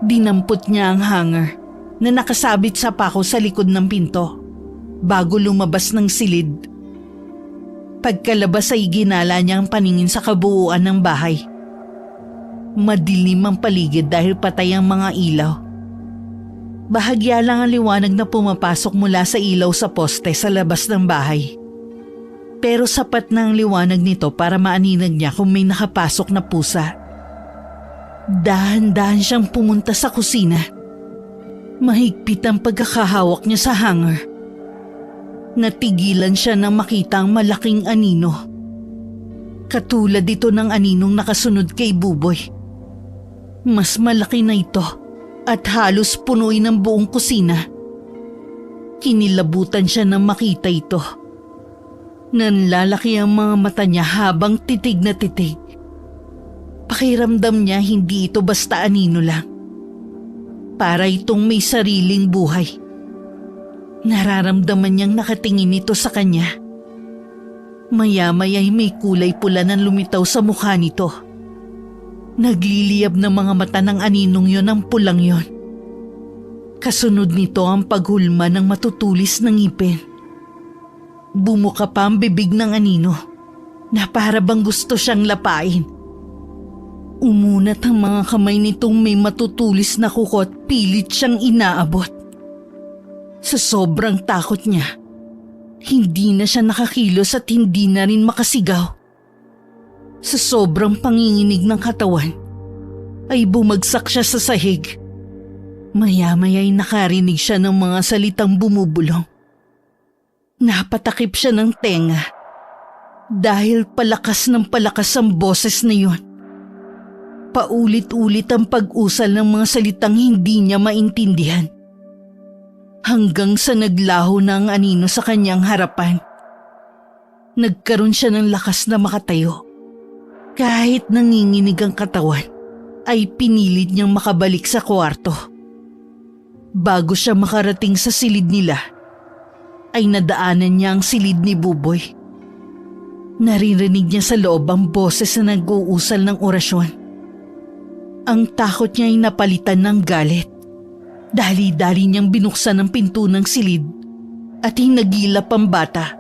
Dinampot niya ang hanger na nakasabit sa pako sa likod ng pinto bago lumabas ng silid. Pagkalabas ay ginala niya ang paningin sa kabuuan ng bahay. Madilim ang paligid dahil patay ang mga ilaw. Bahagya lang ang liwanag na pumapasok mula sa ilaw sa poste sa labas ng bahay. Pero sapat na ang liwanag nito para maaninag niya kung may nakapasok na pusa. Dahan-dahan siyang pumunta sa kusina. Mahigpit ang pagkakahawak niya sa hanger. Natigilan siya nang makita ang malaking anino. Katulad ito ng aninong nakasunod kay Buboy. Mas malaki na ito at halos punuin ang buong kusina. Kinilabutan siya nang makita ito. Nanlalaki ang mga mata niya habang titig na titig. Pakiramdam niya hindi ito basta anino lang. Para itong may sariling buhay. Nararamdaman niyang nakatingin ito sa kanya. Maya-maya ay may kulay pula na lumitaw sa mukha nito. Nagliliyab na mga mata ng aninong yon ang pulang yon. Kasunod nito ang paghulma ng matutulis ng ngipin. Bumuka pa ang bibig ng anino na para bang gusto siyang lapain. Umunat ang mga kamay nitong may matutulis na kuko at pilit siyang inaabot. Sa sobrang takot niya, hindi na siya nakakilos at hindi na rin makasigaw. Sa sobrang panginginig ng katawan, ay bumagsak siya sa sahig. Maya-maya ay nakarinig siya ng mga salitang bumubulong. Napatakip siya ng tenga dahil palakas ng palakas ang boses na yun. Paulit-ulit ang pag-usal ng mga salitang hindi niya maintindihan. Hanggang sa naglaho na ang anino sa kanyang harapan. Nagkaroon siya ng lakas na makatayo. Kahit nanginginig ang katawan, ay pinilit niyang makabalik sa kwarto. Bago siya makarating sa silid nila, ay nadaanan niya ang silid ni Buboy. Naririnig niya sa loob ang boses na nag-uusal ng orasyon. Ang takot niya ay napalitan ng galit. Dali-dali niyang binuksan ang pinto ng silid at hinagilap ang bata.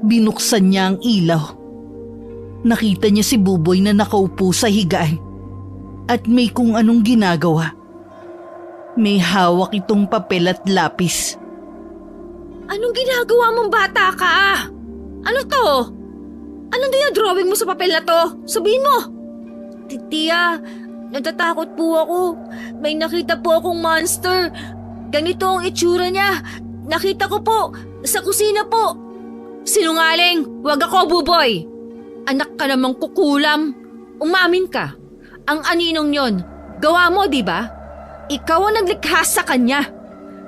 Binuksan niya ang ilaw. Nakita niya si Buboy na nakaupo sa higaan at may kung anong ginagawa. May hawak itong papel at lapis. Anong ginagawa mong bata ka? Ano to? Anong dinadrawing mo sa papel na to? Sabihin mo! Tiya, natatakot po ako. May nakita po akong monster. Ganito ang itsura niya. Nakita ko po, sa kusina po. Sinungaling, wag ako, Buboy. Anak ka namang kukulam. Umamin ka. Ang aninong yon, gawa mo, di ba? Ikaw ang naglikha sa kanya.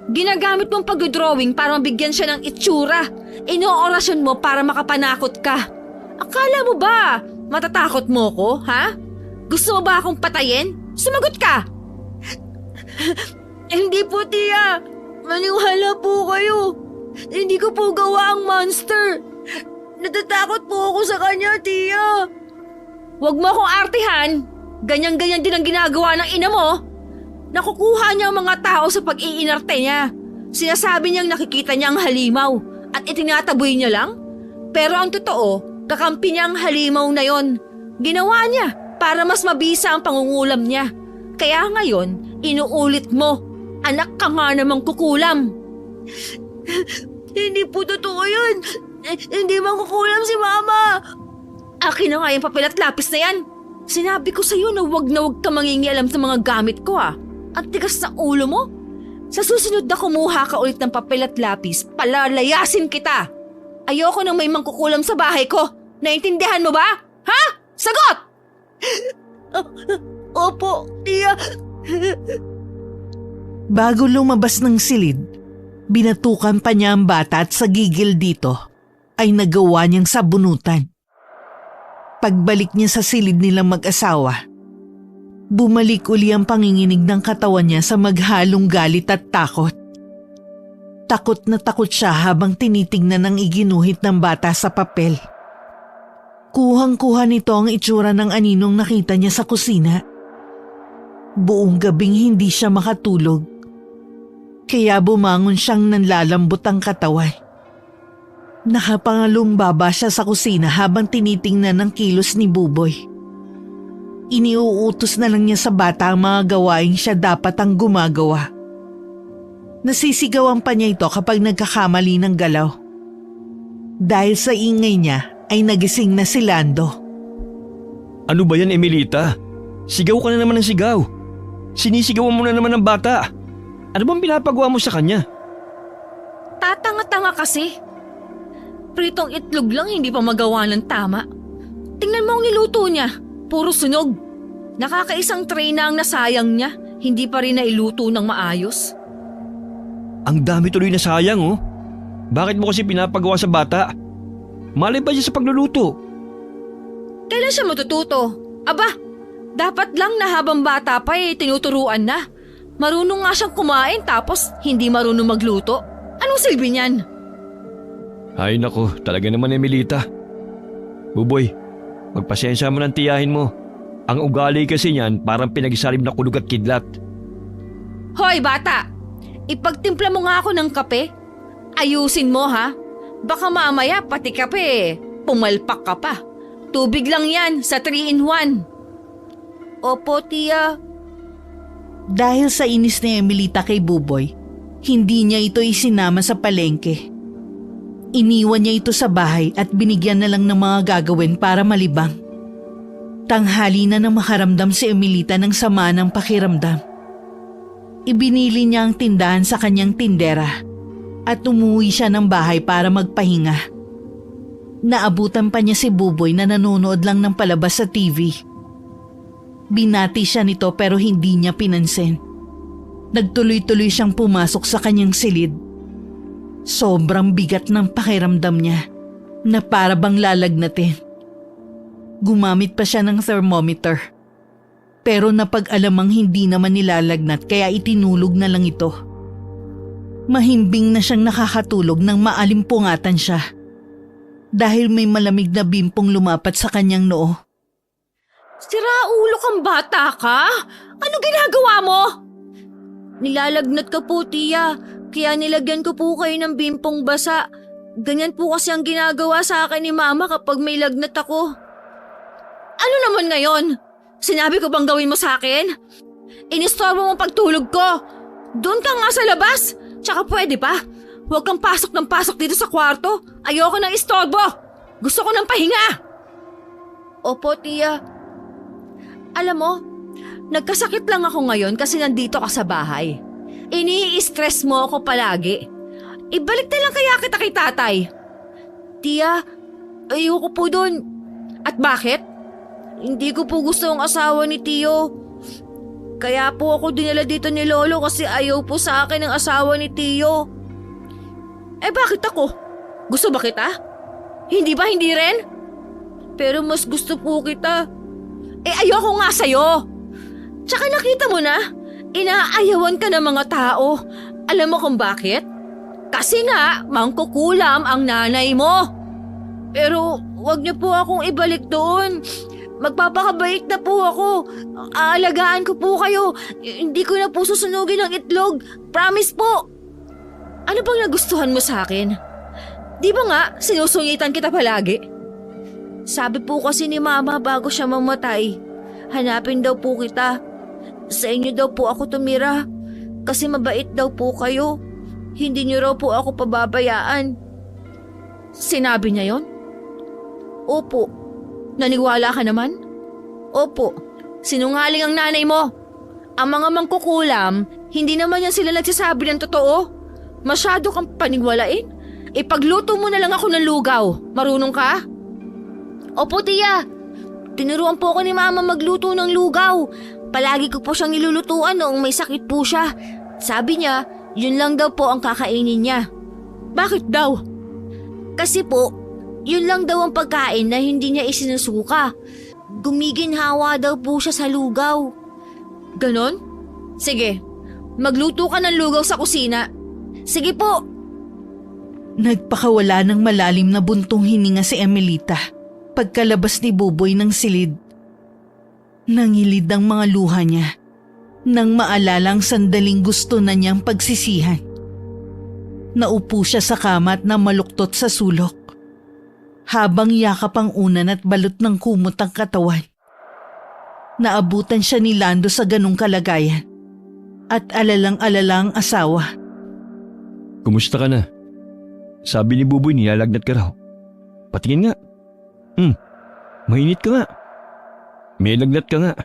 Ginagamit mong pag-drawing para mabigyan siya ng itsura. Inoorasyon mo para makapanakot ka. Akala mo ba matatakot mo ko, ha? Gusto mo ba akong patayin? Sumagot ka! Hindi po, tiya. Maniwala po kayo. Hindi ko po gawa ang monster. Natatakot po ako sa kanya, tiya. Huwag mo akong artihan. Ganyan-ganyan din ang ginagawa ng ina mo. Nakukuha niya ang mga tao sa pag-iinarte niya. Sinasabi niyang nakikita niya ang halimaw at itinataboy niya lang. Pero ang totoo, kakampi niya ang halimaw na yon. Ginawa niya para mas mabisa ang pangungulam niya. Kaya ngayon, inuulit mo. Anak ka nga namang kukulam. Hindi po totoo yun. Hindi man kukulam si Mama. Akin na nga yung papel at lapis na yan. Sinabi ko sa'yo na huwag ka mangingialam sa mga gamit ko ah. Ang tigas na ulo mo. Sa susunod na kumuha ka ulit ng papel at lapis, palalayasin kita. Ayoko nang may mangkukulam sa bahay ko. Naintindihan mo ba? Ha? Sagot! Opo, tiya. Bago lumabas ng silid, binatukan pa niya ang bata at sa gigil dito ay nagawa niyang sabunutan. Pagbalik niya sa silid nilang mag-asawa, bumalik uli ang panginginig ng katawan niya sa maghalong galit at takot. Takot na takot siya habang tinitingnan ang iginuhit ng bata sa papel. Kuhang-kuha nito ang itsura ng aninong nakita niya sa kusina. Buong gabing hindi siya makatulog. Kaya bumangon siyang nanlalambot ang katawan. Nakapangalumbaba siya sa kusina habang tinitingnan ang kilos ni Buboy. Iniuutos na lang niya sa bata ang mga gawaing siya dapat ang gumagawa. Nasisigawan pa niya ito kapag nagkakamali ng galaw. Dahil sa ingay niya ay nagising na si Lando. Ano ba yan, Emilita? Sigaw ka na naman ng sigaw. Sinisigawan mo na naman ng bata. Ano bang pinapagawa mo sa kanya? Tatanga-tanga kasi. Pritong itlog lang hindi pa magawa ng tama. Tingnan mo ang niluto niya. Puro sunog. Nakakaisang tray na ang nasayang niya. Hindi pa rin nailuto ng maayos. Ang dami tuloy na sayang oh. Bakit mo kasi pinapagawa sa bata? Malay ba siya sa pagluluto? Kailan siya matututo? Aba, dapat lang na habang bata pa tinuturuan na. Marunong nga siyang kumain tapos hindi marunong magluto. Anong silbi niyan? Ay nako, talaga naman Emilita. Buboy, magpasensya mo ng tiyahin mo. Ang ugali kasi niyan parang pinag-isalim na kulog at kidlat. Hoy bata, ipagtimpla mo nga ako ng kape. Ayusin mo ha. Baka mamaya pati kape, pumalpak ka pa. Tubig lang yan sa 3-in-1. Opo tiya. Dahil sa inis ni Emilita kay Buboy, hindi niya ito isinama sa palengke. Iniwan niya ito sa bahay at binigyan na lang ng mga gagawin para malibang. Tanghali na nang makaramdam si Emilita ng sama ng pakiramdam. Ibinili niya ang tindahan sa kanyang tindera at umuwi siya ng bahay para magpahinga. Naabutan pa niya si Buboy na nanonood lang ng palabas sa TV. Binati siya nito pero hindi niya pinansin. Nagtuloy-tuloy siyang pumasok sa kanyang silid. Sobrang bigat ng pakiramdam niya na para bang lalagnatin. Gumamit pa siya ng thermometer. Pero napag-alamang hindi naman nilalagnat kaya itinulog na lang ito. Mahimbing na siyang nakakatulog nang maalimpungatan siya. Dahil may malamig na bimpong lumapat sa kanyang noo. Siraulo kang bata ka? Ano ginagawa mo? Nilalagnat ka po tiya, kaya nilagyan ko po kayo ng bimpong basa. Ganyan po kasi ang ginagawa sa akin ni Mama kapag may lagnat ako. Ano naman ngayon? Sinabi ko bang gawin mo sa akin? Inistorbo mo ang pagtulog ko. Doon ka nga sa labas. Tsaka pwede pa. Huwag kang pasok ng pasok dito sa kwarto. Ayoko ng istorbo. Gusto ko ng pahinga. Opo, tiya. Alam mo, nagkasakit lang ako ngayon kasi nandito ka sa bahay. Ini-stress mo ako palagi. Ibalik na lang kaya kita kay tatay. Tiya, ayoko po doon. At bakit? Hindi ko po gusto ang asawa ni Tiyo. Kaya po ako dinala dito ni Lolo kasi ayaw po sa akin ng asawa ni Tio. Eh bakit ako? Gusto ba kita? Hindi ba hindi rin? Pero mas gusto po kita. Eh ayoko nga sa'yo. Tsaka nakita mo na, inaayawan ka ng mga tao. Alam mo kung bakit? Kasi nga, mangkukulam ang nanay mo. Pero wag niyo po akong ibalik doon. Magpapakabait na po ako. Aalagaan ko po kayo. Hindi ko na po susunugin ang itlog. Promise po. Ano bang nagustuhan mo sa akin? Di ba nga, sinusungitan kita palagi? Sabi po kasi ni Mama bago siya mamatay, hanapin daw po kita. Sa inyo daw po ako tumira. Kasi mabait daw po kayo. Hindi niyo raw po ako pababayaan. Sinabi niya yon? Opo. Naniwala ka naman? Opo. Sinungaling ang nanay mo. Ang mga mangkukulam, hindi naman yan sila nagsasabi ng totoo. Masyado kang paniwalain. Ipagluto mo na lang ako ng lugaw. Marunong ka? Opo, tiya. Tinuruan po ako ni Mama magluto ng lugaw. Palagi ko po siyang nilulutuan noong may sakit po siya. Sabi niya, yun lang daw po ang kakainin niya. Bakit daw? Kasi po, yun lang daw ang pagkain na hindi niya isinusuka. Gumiginhawa daw po siya sa lugaw. Ganon? Sige, magluto ka ng lugaw sa kusina. Sige po. Nagpakawala ng malalim na buntong hininga si Emelita pagkalabas ni Buboy ng silid. Nangilid ang mga luha niya nang maalala ang sandaling gusto na niyang pagsisihan. Naupo siya sa kama at namaluktot sa sulok habang yakap ang unan at balot ng kumot ang katawan. Naabutan siya ni Lando sa ganong kalagayan at alalang-alala ang asawa. Kumusta ka na? Sabi ni Buboy nilalagnat ka raw. Patingin nga. Mainit ka nga. May lagnat ka nga.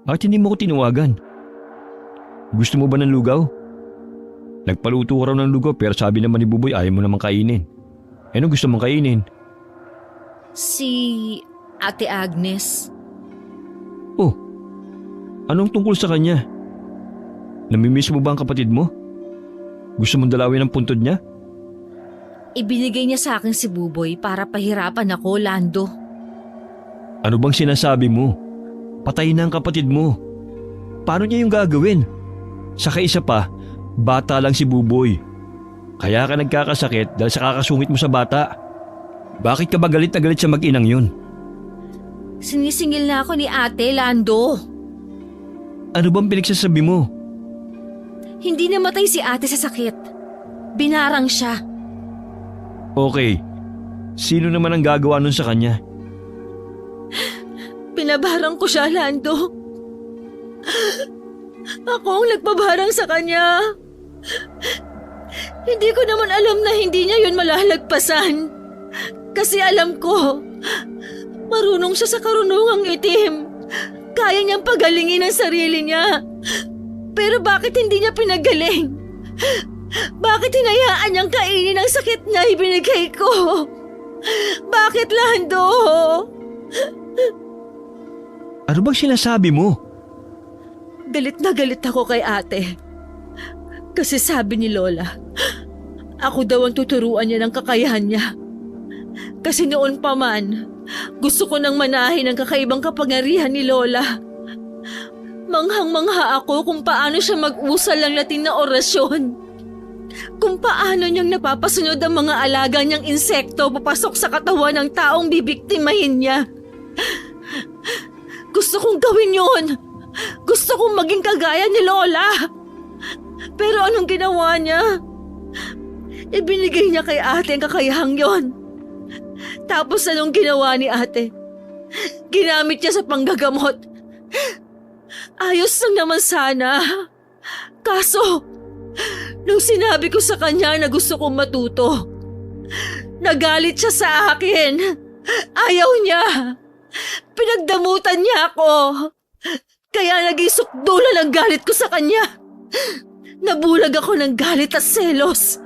Bakit hindi mo ko tinawagan? Gusto mo ba ng lugaw? Nagpaluto ka raw ng lugaw pero sabi naman ni Buboy ayaw mo namang kainin. Ano gusto mong kainin? Si Ate Agnes. Oh, anong tungkol sa kanya? Namimiss mo ba ang kapatid mo? Gusto mong dalawin ang puntod niya? Ibinigay niya sa akin si Buboy para pahirapan ako, Lando. Ano bang sinasabi mo? Patay na ang kapatid mo. Paano niya yung gagawin? Saka isa pa, bata lang si Buboy. Kaya ka nagkakasakit dahil sa kakasungit mo sa bata. Bakit ka ba galit na galit sa mag-inang yun? Sinisingil na ako ni Ate, Lando. Ano bang pinagsasabi mo? Hindi namatay si Ate sa sakit. Binarang siya. Okay, sino naman ang gagawa nun sa kanya? Pinabarang ko siya, Lando. Ako ang nagpabarang sa kanya. Hindi ko naman alam na hindi niya yun malalagpasan. Kasi alam ko, marunong siya sa karunungang itim. Kaya niyang pagalingin ang sarili niya. Pero bakit hindi niya pinagaling? Bakit hinayaan niyang kainin ang sakit na ibinigay ko? Bakit, Lando? Ano bang sinasabi mo? Galit na galit ako kay Ate. Kasi sabi ni Lola, ako daw ang tuturuan niya ng kakayahan niya. Kasi noon pa man, gusto ko nang manahin ang kakaibang kapangyarihan ni Lola. Manghang-mangha ako kung paano siya mag-usal ng Latin na orasyon. Kung paano niyang napapasunod ang mga alaga niyang insekto papasok sa katawan ng taong bibiktimahin niya. Gusto kong gawin yun. Gusto kong maging kagaya ni Lola. Pero anong ginawa niya? Ibinigay niya kay Ate ang kakayahang yon. Tapos anong ginawa ni Ate? Ginamit niya sa panggagamot. Ayos lang naman sana. Kaso, nung sinabi ko sa kanya na gusto kong matuto, nagalit siya sa akin. Ayaw niya. Pinagdamutan niya ako. Kaya naging sukdulan ang galit ko sa kanya. Nabulag ako ng galit at selos.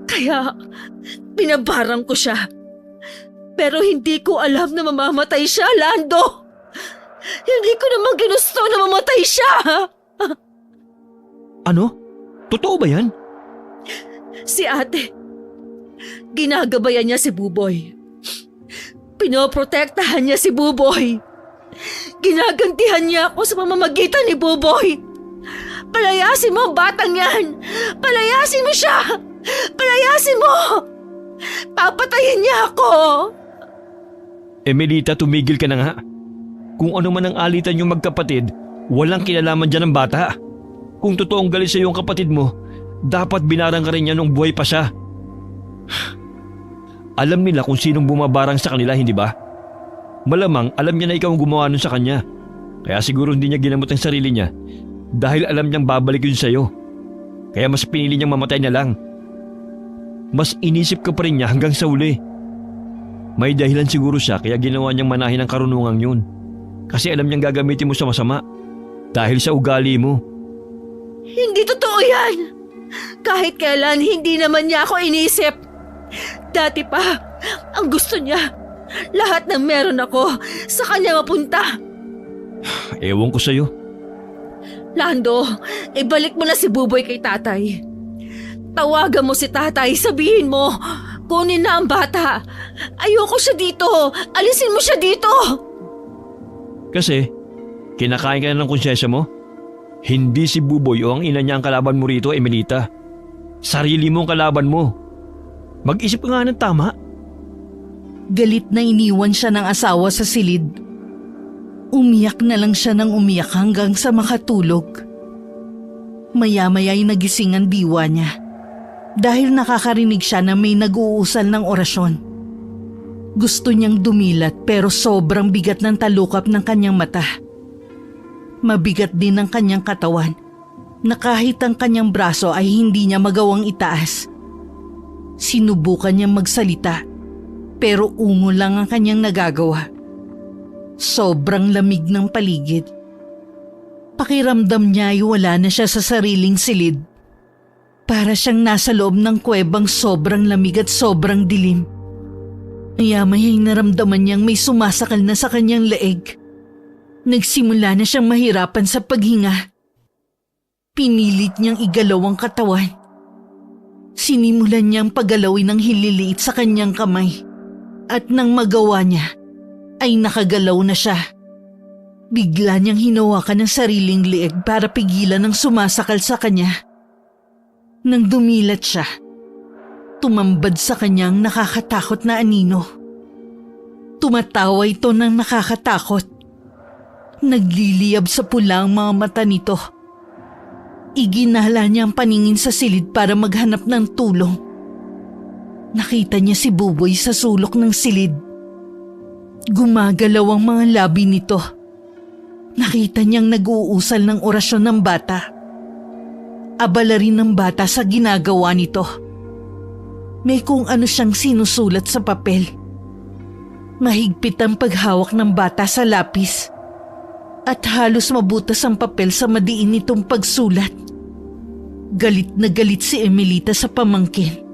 Kaya pinabarang ko siya. Pero hindi ko alam na mamamatay siya, Lando. Hindi ko naman ginusto na mamatay siya. Ano? Totoo ba yan? Si ate, ginagabayan niya si Buboy. Pinoprotektahan niya si Buboy. Ginagantihan niya ako sa pamamagitan ni Buboy. Palayasin mo ang batang yan! Palayasin mo siya! Palayasin mo! Papatayin niya ako! Emelita, tumigil ka na nga. Kung ano man ang alitan yung magkapatid, walang kinalaman dyan ng bata. Kung totoong galit sa iyo ang kapatid mo, dapat binarang ka rin niya nung buhay pa siya. Alam nila kung sinong bumabarang sa kanila, hindi ba? Malamang alam niya na ikaw ang gumawa nun sa kanya. Kaya siguro hindi niya ginamot ang sarili niya dahil alam niyang babalik yun sa'yo. Kaya mas pinili niyang mamatay na lang. Mas inisip ka pa rin niya hanggang sa uli. May dahilan siguro siya kaya ginawa niyang manahin ang karunungang yun. Kasi alam niyang gagamitin mo sa masama dahil sa ugali mo. Hindi totoo yan! Kahit kailan hindi naman niya ako inisip. Dati pa, ang gusto niya, lahat ng meron ako sa kanya mapunta. Ewan ko sa'yo. Lando, ibalik mo na si Buboy kay tatay. Tawagan mo si tatay, sabihin mo, kunin na ang bata. Ayoko siya dito, alisin mo siya dito. Kasi, kinakain ka na ng konsyensya mo? Hindi si Buboy o ang ina niya ang kalaban mo rito, Emelita. Sarili mo ang kalaban mo. Mag-isip ka nga ng tama. Galit na iniwan siya ng asawa sa silid. Umiyak na lang siya ng umiyak hanggang sa makatulog. Maya-maya ay nagising ang diwa niya dahil nakakarinig siya na may nag-uusal ng orasyon. Gusto niyang dumilat pero sobrang bigat ng talukap ng kanyang mata. Mabigat din ang kanyang katawan na kahit ang kanyang braso ay hindi niya magawang itaas. Sinubukan niyang magsalita pero ungo lang ang kanyang nagagawa. Sobrang lamig ng paligid. Pakiramdam niya ay wala na siya sa sariling silid. Para siyang nasa loob ng kuwebang sobrang lamig at sobrang dilim. Maya-maya ay naramdaman niyang may sumasakal na sa kanyang leeg. Nagsimula na siyang mahirapan sa paghinga. Pinilit niyang igalaw ang katawan. Sinimulan niyang paggalawin ang hililiit sa kanyang kamay. At nang magawa niya, ay nakagalaw na siya. Bigla niyang hinawakan ang sariling leeg para pigilan ang sumasakal sa kanya. Nang dumilat siya, tumambad sa kanyang nakakatakot na anino. Tumatawa ito ng nakakatakot. Nagliliyab sa pula ang mga mata nito. Iginala niya ang paningin sa silid para maghanap ng tulong. Nakita niya si Buboy sa sulok ng silid. Gumagalaw ang mga labi nito. Nakita niyang nag-uusal ng orasyon ng bata. Abala rin ng bata sa ginagawa nito. May kung ano siyang sinusulat sa papel. Mahigpit ang paghawak ng bata sa lapis. At halos mabutas ang papel sa madiin nitong pagsulat. Galit na galit si Emelita sa pamangkin.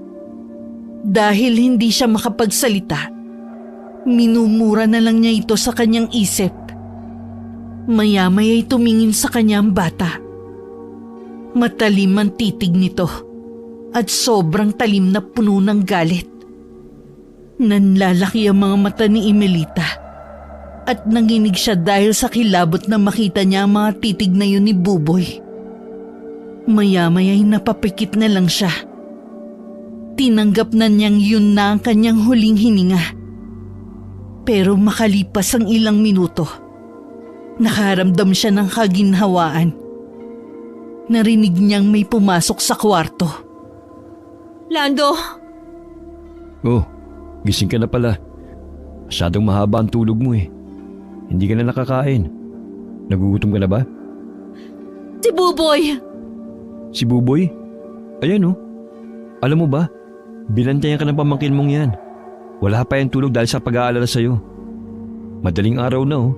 Dahil hindi siya makapagsalita, minumura na lang niya ito sa kanyang isip. Maya-maya'y tumingin sa kanyang bata. Matalim ang titig nito at sobrang talim na puno ng galit. Nanlalaki ang mga mata ni Emelita at nanginig siya dahil sa kilabot na makita niya ang mga titig na yun ni Buboy. Maya-maya'y napapikit na lang siya. Tinanggap na niyang yun na ang kanyang huling hininga. Pero makalipas ang ilang minuto, nakaramdam siya ng kaginhawaan. Narinig niyang may pumasok sa kwarto. Lando! Oh, gising ka na pala. Masyadong mahaba ang tulog mo eh. Hindi ka na nakakain. Nagugutom ka na ba? Si Buboy! Si Buboy? Ayan oh. Alam mo ba, binantayan ka ng pamangkin mong yan. Wala pa yung tulog dahil sa pag-aalala sa'yo. Madaling araw na oh.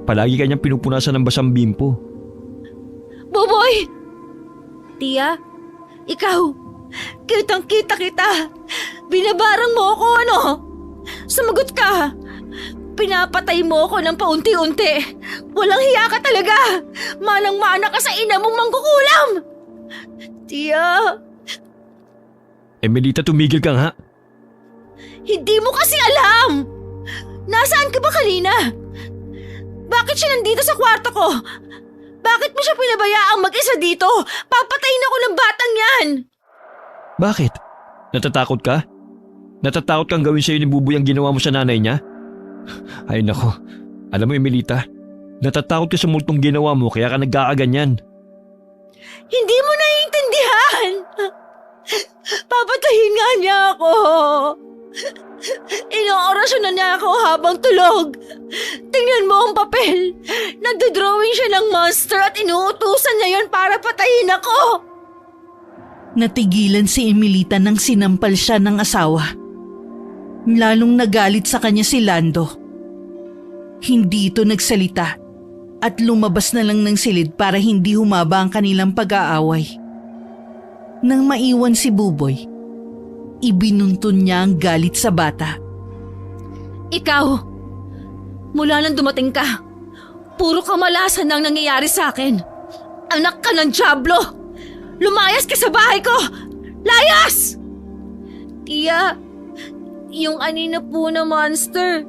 Palagi ka niyang pinupunasan ng basang bimpo. Buboy! Tia, ikaw, kitang-kita kita. Binabarang mo ako, ano? Sumagot ka. Pinapatay mo ako ng paunti-unti. Walang hiya ka talaga. Manang-mana ka sa ina mong mangkukulam. Tia, Emelita, tumigil ka nga. hindi mo kasi alam. Nasaan ka ba kanina? Bakit siya nandito sa kwarto ko? Bakit mo siya pinabayaang mag-isa dito? Papatayin ako ng batang yan. Bakit? Natatakot ka? Natatakot kang gawin sa'yo ni Buboy ang ginawa mo sa nanay niya? Ay nako, alam mo Emelita, natatakot ka sa multong ginawa mo kaya ka nagkakaganyan. Hindi mo naiintindihan. Papatayin nga niya ako. Inoorasyon na niya ako habang tulog. Tingnan mo ang papel. Nagdodrawing siya ng monster at inuutusan niya yon para patayin ako. Natigilan si Emelita nang sinampal siya ng asawa. Lalong nagalit sa kanya si Lando. Hindi ito nagsalita at lumabas na lang ng silid para hindi humaba ang kanilang pag-aaway. Nang maiwan si Buboy, ibinuntun niya ang galit sa bata. Ikaw, mula nang dumating ka, puro kamalasan ang nangyayari sa akin. Anak ka ng dyablo! Lumayas ka sa bahay ko! Layas! Tia, yung anina po na monster,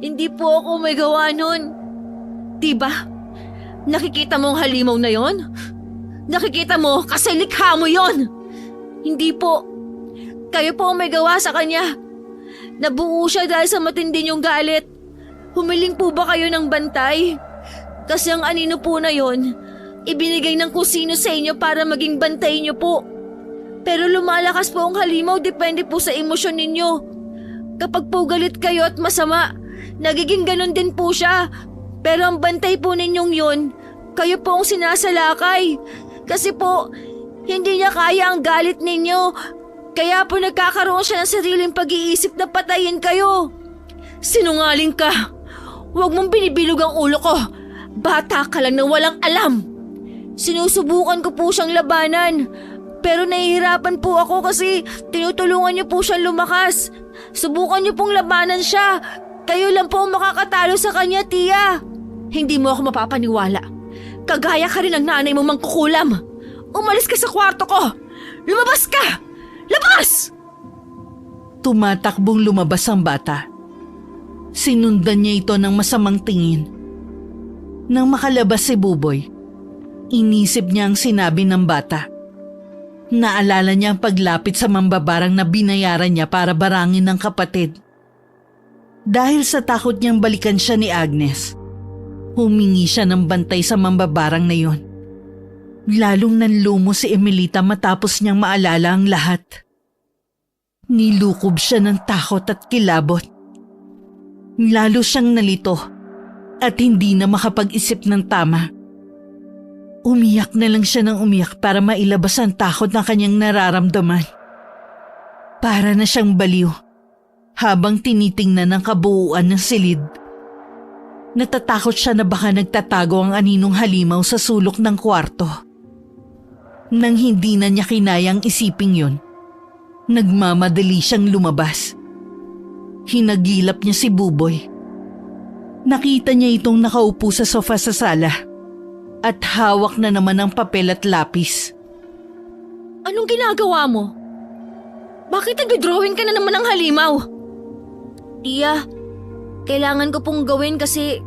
hindi po ako may gawa nun. Diba? Nakikita mo ang halimaw na yon? Nakikita mo kasi likha mo yon. Hindi po. Kayo po ang may gawa sa kanya. Nabuo siya dahil sa matindi niyong galit. Humiling po ba kayo ng bantay? Kasi ang anino po na yon, ibinigay ng kusino sa inyo para maging bantay niyo po. Pero lumalakas po ang halimaw depende po sa emosyon ninyo. Kapag po galit kayo at masama, nagiging ganon din po siya. Pero ang bantay po ninyong yun, kayo po ang sinasalakay. Kasi po, hindi niya kaya ang galit ninyo. Kaya po nagkakaroon siya ng sariling pag-iisip na patayin kayo. Sinungaling ka. Huwag mong binibilog ang ulo ko. Bata ka lang na walang alam. Sinusubukan ko po siyang labanan. Pero nahihirapan po ako kasi tinutulungan niyo po siyang lumakas. Subukan niyo pong labanan siya. Kayo lang po ang makakatalo sa kanya, Tia. Hindi mo ako mapapaniwala. Kagaya ka rin ng nanay mo mangkukulam. Umalis ka sa kwarto ko. Lumabas ka! Labas! Tumatakbong lumabas ang bata. Sinundan niya ito ng masamang tingin. Nang makalabas si Buboy, inisip niya ang sinabi ng bata. Naalala niya ang paglapit sa mambabarang na binayaran niya para barangin ng kapatid. Dahil sa takot niyang balikan siya ni Agnes, humingi siya ng bantay sa mambabarang na yon. Lalong nanlumo si Emelita matapos niyang maalala ang lahat. Nilukob siya ng takot at kilabot. Lalo siyang nalito at hindi na makapag-isip ng tama. Umiyak na lang siya ng umiyak para mailabas ang takot na kanyang nararamdaman. Para na siyang baliw habang tinitingnan ang kabuuan ng silid. Natatakot siya na baka nagtatago ang aninong halimaw sa sulok ng kwarto. Nang hindi na niya kinayang isiping yon, nagmamadali siyang lumabas. Hinagilap niya si Buboy. Nakita niya itong nakaupo sa sofa sa sala at hawak na naman ang papel at lapis. Anong ginagawa mo? Bakit nag-drawing ka na naman ng halimaw? Tia, kailangan ko pong gawin kasi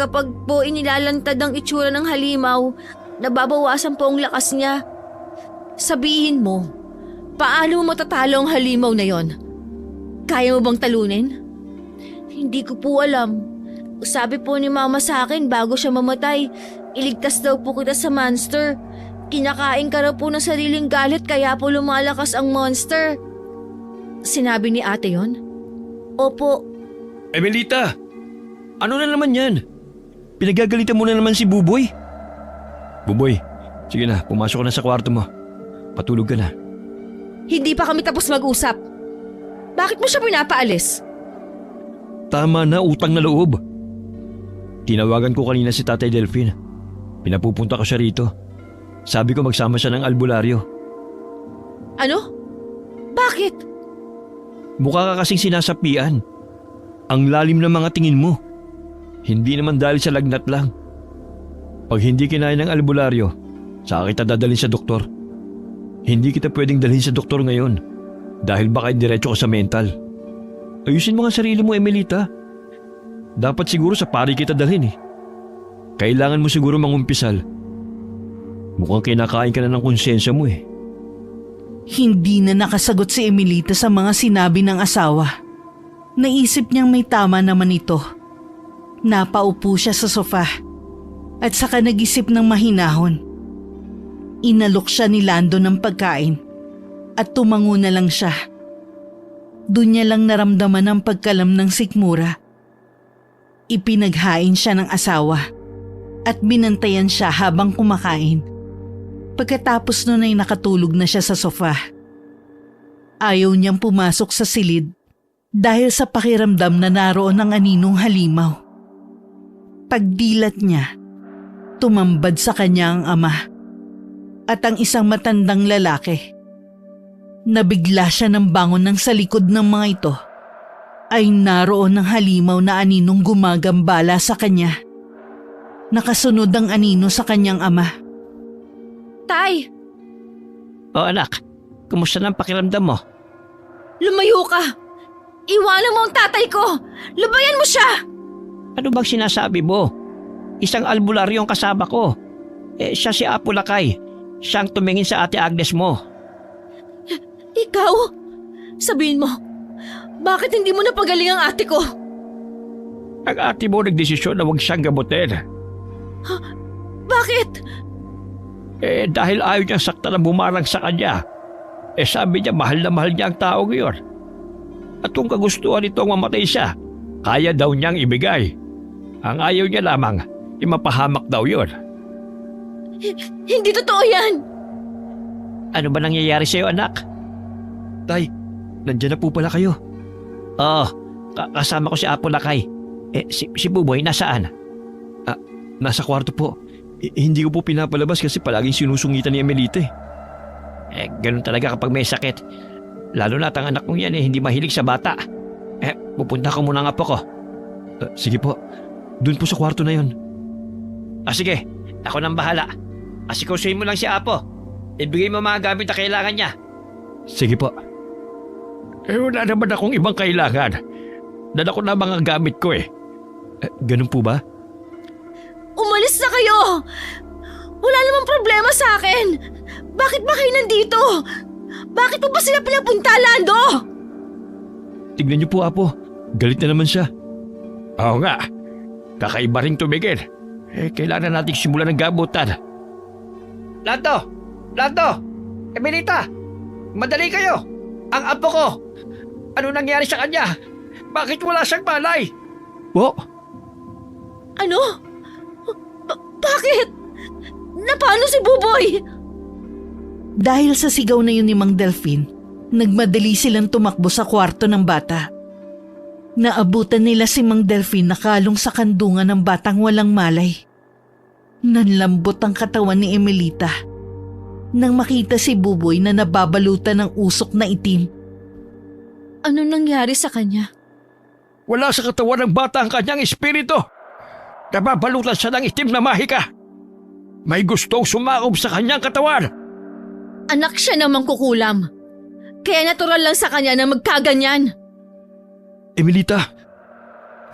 kapag po inilalantad ang itsura ng halimaw, nababawasan po ang lakas niya. Sabihin mo, paano mo matatalo ang halimaw na yon? Kaya mo bang talunin? Hindi ko po alam. Sabi po ni Mama sa akin bago siya mamatay, iligtas daw po kita sa monster. Kinakain ka raw po ng sariling galit kaya po lumalakas ang monster. Sinabi ni ate yon? Opo. Emelita! Ano na naman yan? Pinagagalitan mo na naman si Buboy? Buboy, sige na, pumasok ka na sa kwarto mo. Patulog ka na. Hindi pa kami tapos mag-usap. Bakit mo siya pinapaalis? Tama na, utang na loob. Tinawagan ko kanina si Tatay Delphine. Pinapupunta ko siya rito. Sabi ko magsama siya ng albularyo. Ano? Bakit? Mukha ka kasing sinasapian. Ang lalim ng mga tingin mo. Hindi naman dahil sa lagnat lang. Pag hindi kinaya ng albularyo, saka kita dadalhin sa doktor. Hindi kita pwedeng dalhin sa doktor ngayon dahil baka diretso ka sa mental. Ayusin mo nga sarili mo, Emelita. Dapat siguro sa pari kita dalhin eh. Kailangan mo siguro mangumpisal. Mukhang kinakain ka na ng konsensya mo eh. Hindi na nakasagot si Emelita sa mga sinabi ng asawa. Naisip niyang may tama naman ito. Napaupo siya sa sofa at saka nag-isip ng mahinahon. Inalok siya ni Lando ng pagkain at tumango na lang siya. Doon niya lang naramdaman ang pagkalam ng sikmura. Ipinaghain siya ng asawa at binantayan siya habang kumakain. Pagkatapos nun ay nakatulog na siya sa sofa. Ayaw niyang pumasok sa silid dahil sa pakiramdam na naroon ang aninong halimaw. Pagdilat niya, tumambad sa kanya ang ama at ang isang matandang lalaki. Nabigla siya ng bangon nang sa likod ng mga ito ay naroon ang halimaw na aninong gumagambala sa kanya. Nakasunod ang anino sa kanyang ama. Tay, O anak, kumusta na ang pakiramdam mo? lumayo ka! Iwanan mo ang tatay ko! Lubayan mo siya! Ano bang sinasabi mo? Isang albularyo ang kasama ko. Siya si Apo Lakay. Siyang tumingin sa Ate Agnes mo. Ikaw? Sabihin mo, bakit hindi mo napagaling ang ate ko? Ang ate mo nagdesisyon na huwag siyang gamutin. Bakit? Dahil ayaw niyang saktan na bumarang sa kanya. Sabi niya mahal na mahal niya ang taong iyon. At kung kagustuhan nitong mamatay siya, kaya daw niyang ibigay. Ang ayaw niya lamang, imapahamak daw yun. Hindi totoo yan! Ano ba nangyayari sa'yo, anak? Tay, nandiyan na po pala kayo. Oo, kasama ko si Apo Lakay. Si Buboy nasaan? Nasa kwarto po. Hindi ko po pinapalabas kasi palaging sinusungitan ni Emelita eh. Ganun talaga kapag may sakit. Lalo na ang anak kong yan hindi mahilig sa bata. Pupunta ko muna nga po ko. Sige po, dun po sa kwarto na yun. Sige, ako nang bahala. Asikusuhin mo lang si Apo. Ibigay mo mga gamit na kailangan niya. Sige po. Wala naman akong ibang kailangan. Dala ko na mga gamit ko eh. Ganun po ba? Umalis na kayo! Wala namang problema sa akin! Bakit ba kayo nandito? Bakit mo ba sila pinapunta, Lando? Tignan niyo po, Apo. Galit na naman siya. Oo nga. Kakaiba rin tumigil. Kailangan natin simulan ng gamutan. Lando! Lando! Emelita! Madali kayo! Ang apo ko! Ano nangyari sa kanya? Bakit wala siyang malay? Po? Ano? Bakit? Napano si Buboy? Dahil sa sigaw na yun ni Mang Delfin, nagmadali silang tumakbo sa kwarto ng bata. Naabutan nila si Mang Delfin nakalong sa kandungan ng batang walang malay. Nanlambot ang katawan ni Emelita nang makita si Buboy na nababalutan ng usok na itim. Ano nangyari sa kanya? Wala sa katawan ng bata ang kanyang espiritu. Nababalutan siya ng itim na mahika. May gustong sumakob sa kanyang katawan. Anak siya namang kukulam. Kaya natural lang sa kanya na magkaganyan. Emelita,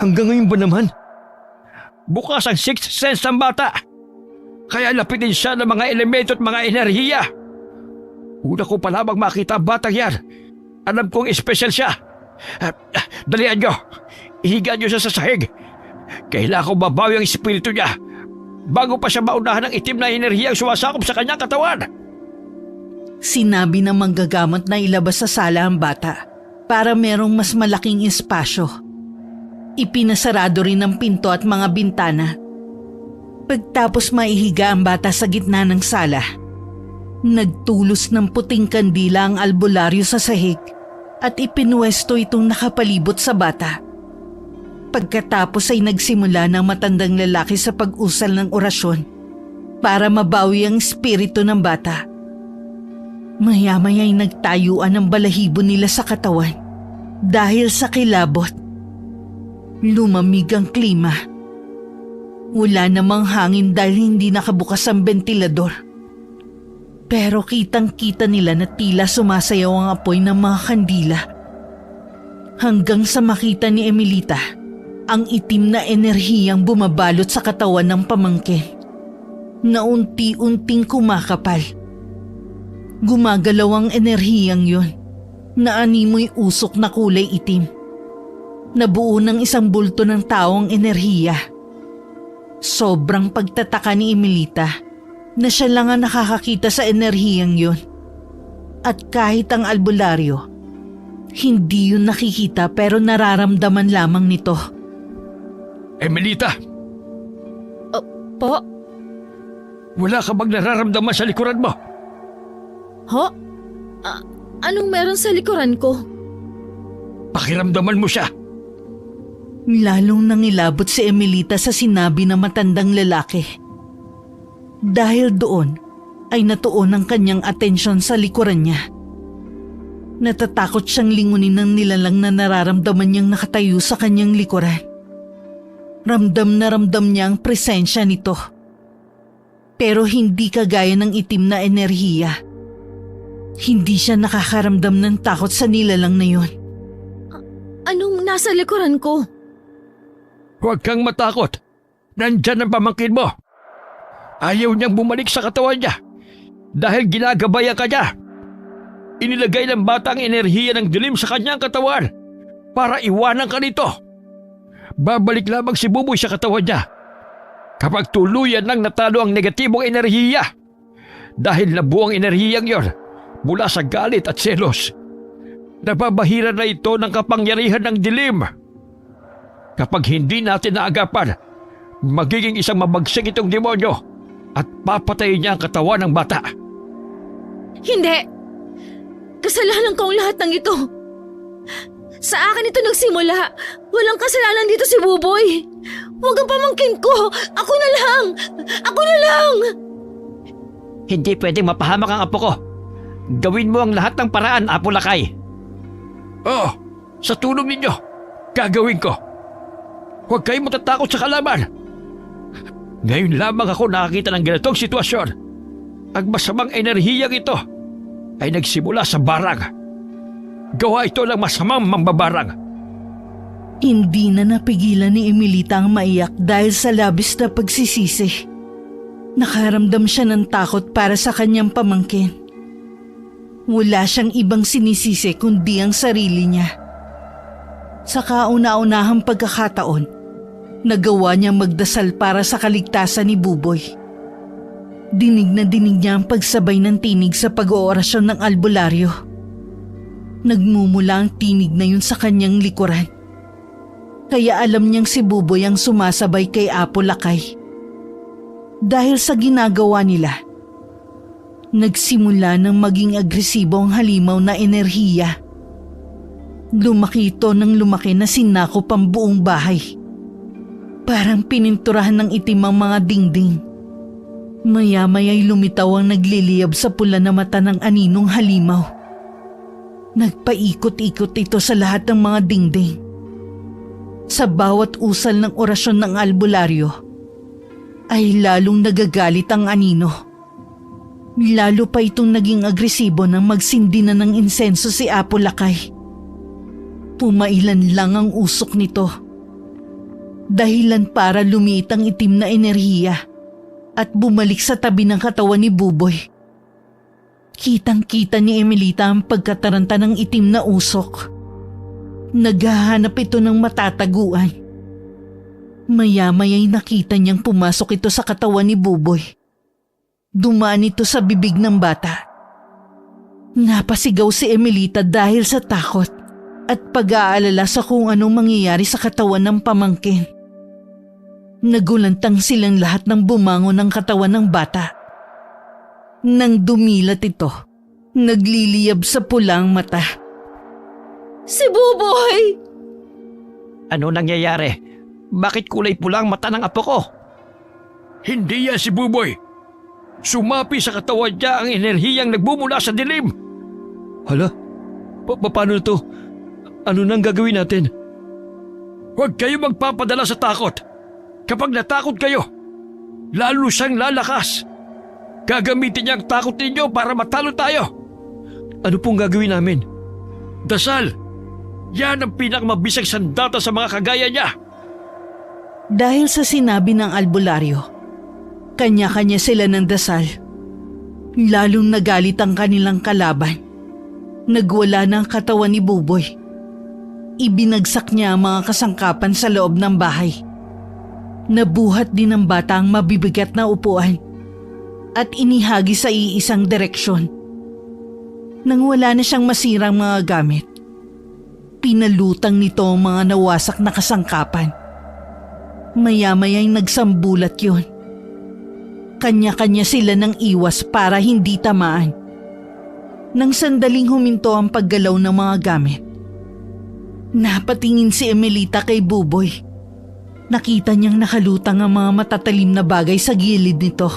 hanggang ngayon ba naman? Bukas ang sixth sense ng bata. Kaya lapitin siya ng mga elemento at mga enerhiya. Una ko pa lamang makita ang batang yan. Alam kong espesyal siya. Dalian nyo. Ihiga nyo siya sa sahig. Kailangan ko babawi ang espiritu niya bago pa siya maunahan ng itim na enerhiya ang sumasakop sa kanyang katawan. Sinabi ng manggagamot na ilabas sa sala ang bata para merong mas malaking espasyo. Ipinasarado rin ang pinto at mga bintana. Pagtapos maihiga ang bata sa gitna ng sala, nagtulos ng puting kandila ang albularyo sa sahig at ipinwesto itong nakapalibot sa bata. Pagkatapos ay nagsimula ng matandang lalaki sa pag-usal ng orasyon para mabawi ang espiritu ng bata. Maya-maya ay nagtayuan ang balahibo nila sa katawan dahil sa kilabot. Lumamig ang klima. Wala namang hangin dahil hindi nakabukas ang bentilador. Pero kitang-kita nila na tila sumasayaw ang apoy ng mga kandila. Hanggang sa makita ni Emilita ang itim na enerhiyang bumabalot sa katawan ng pamangkin na unti-unting kumakapal. Gumagalaw ang enerhiyang yun na animoy usok na kulay itim. Nabuo ng isang bulto ng taong enerhiya. Sobrang pagtataka ni Emilita na siya lang ang nakakakita sa enerhiyang yun. At kahit ang albularyo, hindi yun nakikita pero nararamdaman lamang nito. Emilita, Po? wala ka bang nararamdaman sa likuran mo? Ho? Anong meron sa likuran ko? Pakiramdaman mo siya. Lalong nangilabot si Emilita sa sinabi ng matandang lalaki. Dahil doon ay natuon ang kanyang atensyon sa likuran niya. Natatakot siyang lingunin ng nilalang na nararamdaman niyang nakatayo sa kanyang likuran. Ramdam na ramdam niya ang presensya nito. Pero hindi kagaya ng itim na enerhiya. Hindi siya nakakaramdam ng takot sa nilalang na yun. Anong nasa likuran ko? Huwag kang matakot. Nandyan ang pamangkin mo. Ayaw niyang bumalik sa katawan niya dahil ginagabayan ka niya. Inilagay ng bata ang enerhiya ng dilim sa kanyang katawan para iwanan ka nito. Babalik lamang si Buboy sa katawan niya kapag tuluyan nang natalo ang negatibong enerhiya. Dahil nabuo ang enerhiyang yon mula sa galit at selos. Nababahiran na ito ng kapangyarihan ng dilim. Kapag hindi natin naagapan, magiging isang mabagsik itong demonyo at papatayin niya ang katawan ng bata. Hindi! Kasalanan ko ang lahat ng ito. Sa akin ito nagsimula. Walang kasalanan dito si Buboy. Huwag ang pamangkin ko. Ako na lang. Ako na lang. Hindi pwedeng mapahamak ang apo ko. Gawin mo ang lahat ng paraan, Apo Lakay. Oo, sa tulong ninyo, gagawin ko. Huwag kayong matatakot sa kalaban. Ngayon lamang ako nakakita ng ganitong sitwasyon. Ang masamang enerhiyang ito ay nagsimula sa barang. Gawa ito ng masamang mambabarang. Hindi na napigilan ni Emilita ang maiyak dahil sa labis na pagsisisi. Nakaramdam siya ng takot para sa kanyang pamangkin. Wala siyang ibang sinisisi kundi ang sarili niya. Sa kauna-unahang pagkakataon, nagawa niyang magdasal para sa kaligtasan ni Buboy. Dinig na dinig niya ang pagsabay ng tinig sa pag-oorasyon ng albularyo. Nagmumula ang tinig na yun sa kanyang likuran. Kaya alam niyang si Buboy ang sumasabay kay Apo Lakay. Dahil sa ginagawa nila, nagsimula ng maging agresibo ang halimaw na enerhiya. Lumaki ito ng lumaki na sinakop ang buong bahay. Parang pininturahan ng itim ang mga dingding. Maya-maya'y lumitaw ang nagliliyab sa pula na mata ng aninong halimaw. Nagpaikot-ikot ito sa lahat ng mga dingding. Sa bawat usal ng orasyon ng albularyo, ay lalong nagagalit ang anino. Lalo pa itong naging agresibo nang magsindi na ng insenso si Apo Lakay. Pumailan lang ang usok nito. Dahilan para lumiit ang itim na enerhiya at bumalik sa tabi ng katawan ni Buboy. Kitang-kita ni Emilita ang pagkataranta ng itim na usok. Naghahanap ito ng matataguan. Maya-maya'y nakita niyang pumasok ito sa katawan ni Buboy. Dumaan ito sa bibig ng bata. Napasigaw si Emilita dahil sa takot at pag-aalala sa kung anong mangyayari sa katawan ng pamangkin. Nagulantang silang lahat ng bumangon ng katawan ng bata. Nang dumilat ito, nagliliyab sa pulang mata. Si Buboy! Ano nangyayari? Bakit kulay pula ang mata ng apo ko? Hindi yan si Buboy. Sumapi sa katawan niya ang enerhiyang nagbumula sa dilim. Hala? Paano to? Ano nang gagawin natin? Huwag kayo magpapadala sa takot. Kapag natakot kayo, lalo siyang lalakas. Gagamitin niya ang takot ninyo para matalo tayo. Ano pong gagawin namin? Dasal! Yan ang pinakamabisang sandata sa mga kagaya niya. Dahil sa sinabi ng albularyo, kanya-kanya sila ng dasal. Lalong nagalit ang kanilang kalaban. Nagwala ng katawan ni Buboy. Ibinagsak niya ang mga kasangkapan sa loob ng bahay. Nabuhat din ng bata ang mabibigat na upuan at inihagi sa iisang direksyon. Nang wala na siyang masirang mga gamit, pinalutang nito ang mga nawasak na kasangkapan. Maya-maya'y nagsambulat yun. Kanya-kanya sila ng iwas para hindi tamaan. Nang sandaling huminto ang paggalaw ng mga gamit, napatingin si Emelita kay Buboy. Nakita niyang nakalutang ang mga matatalim na bagay sa gilid nito.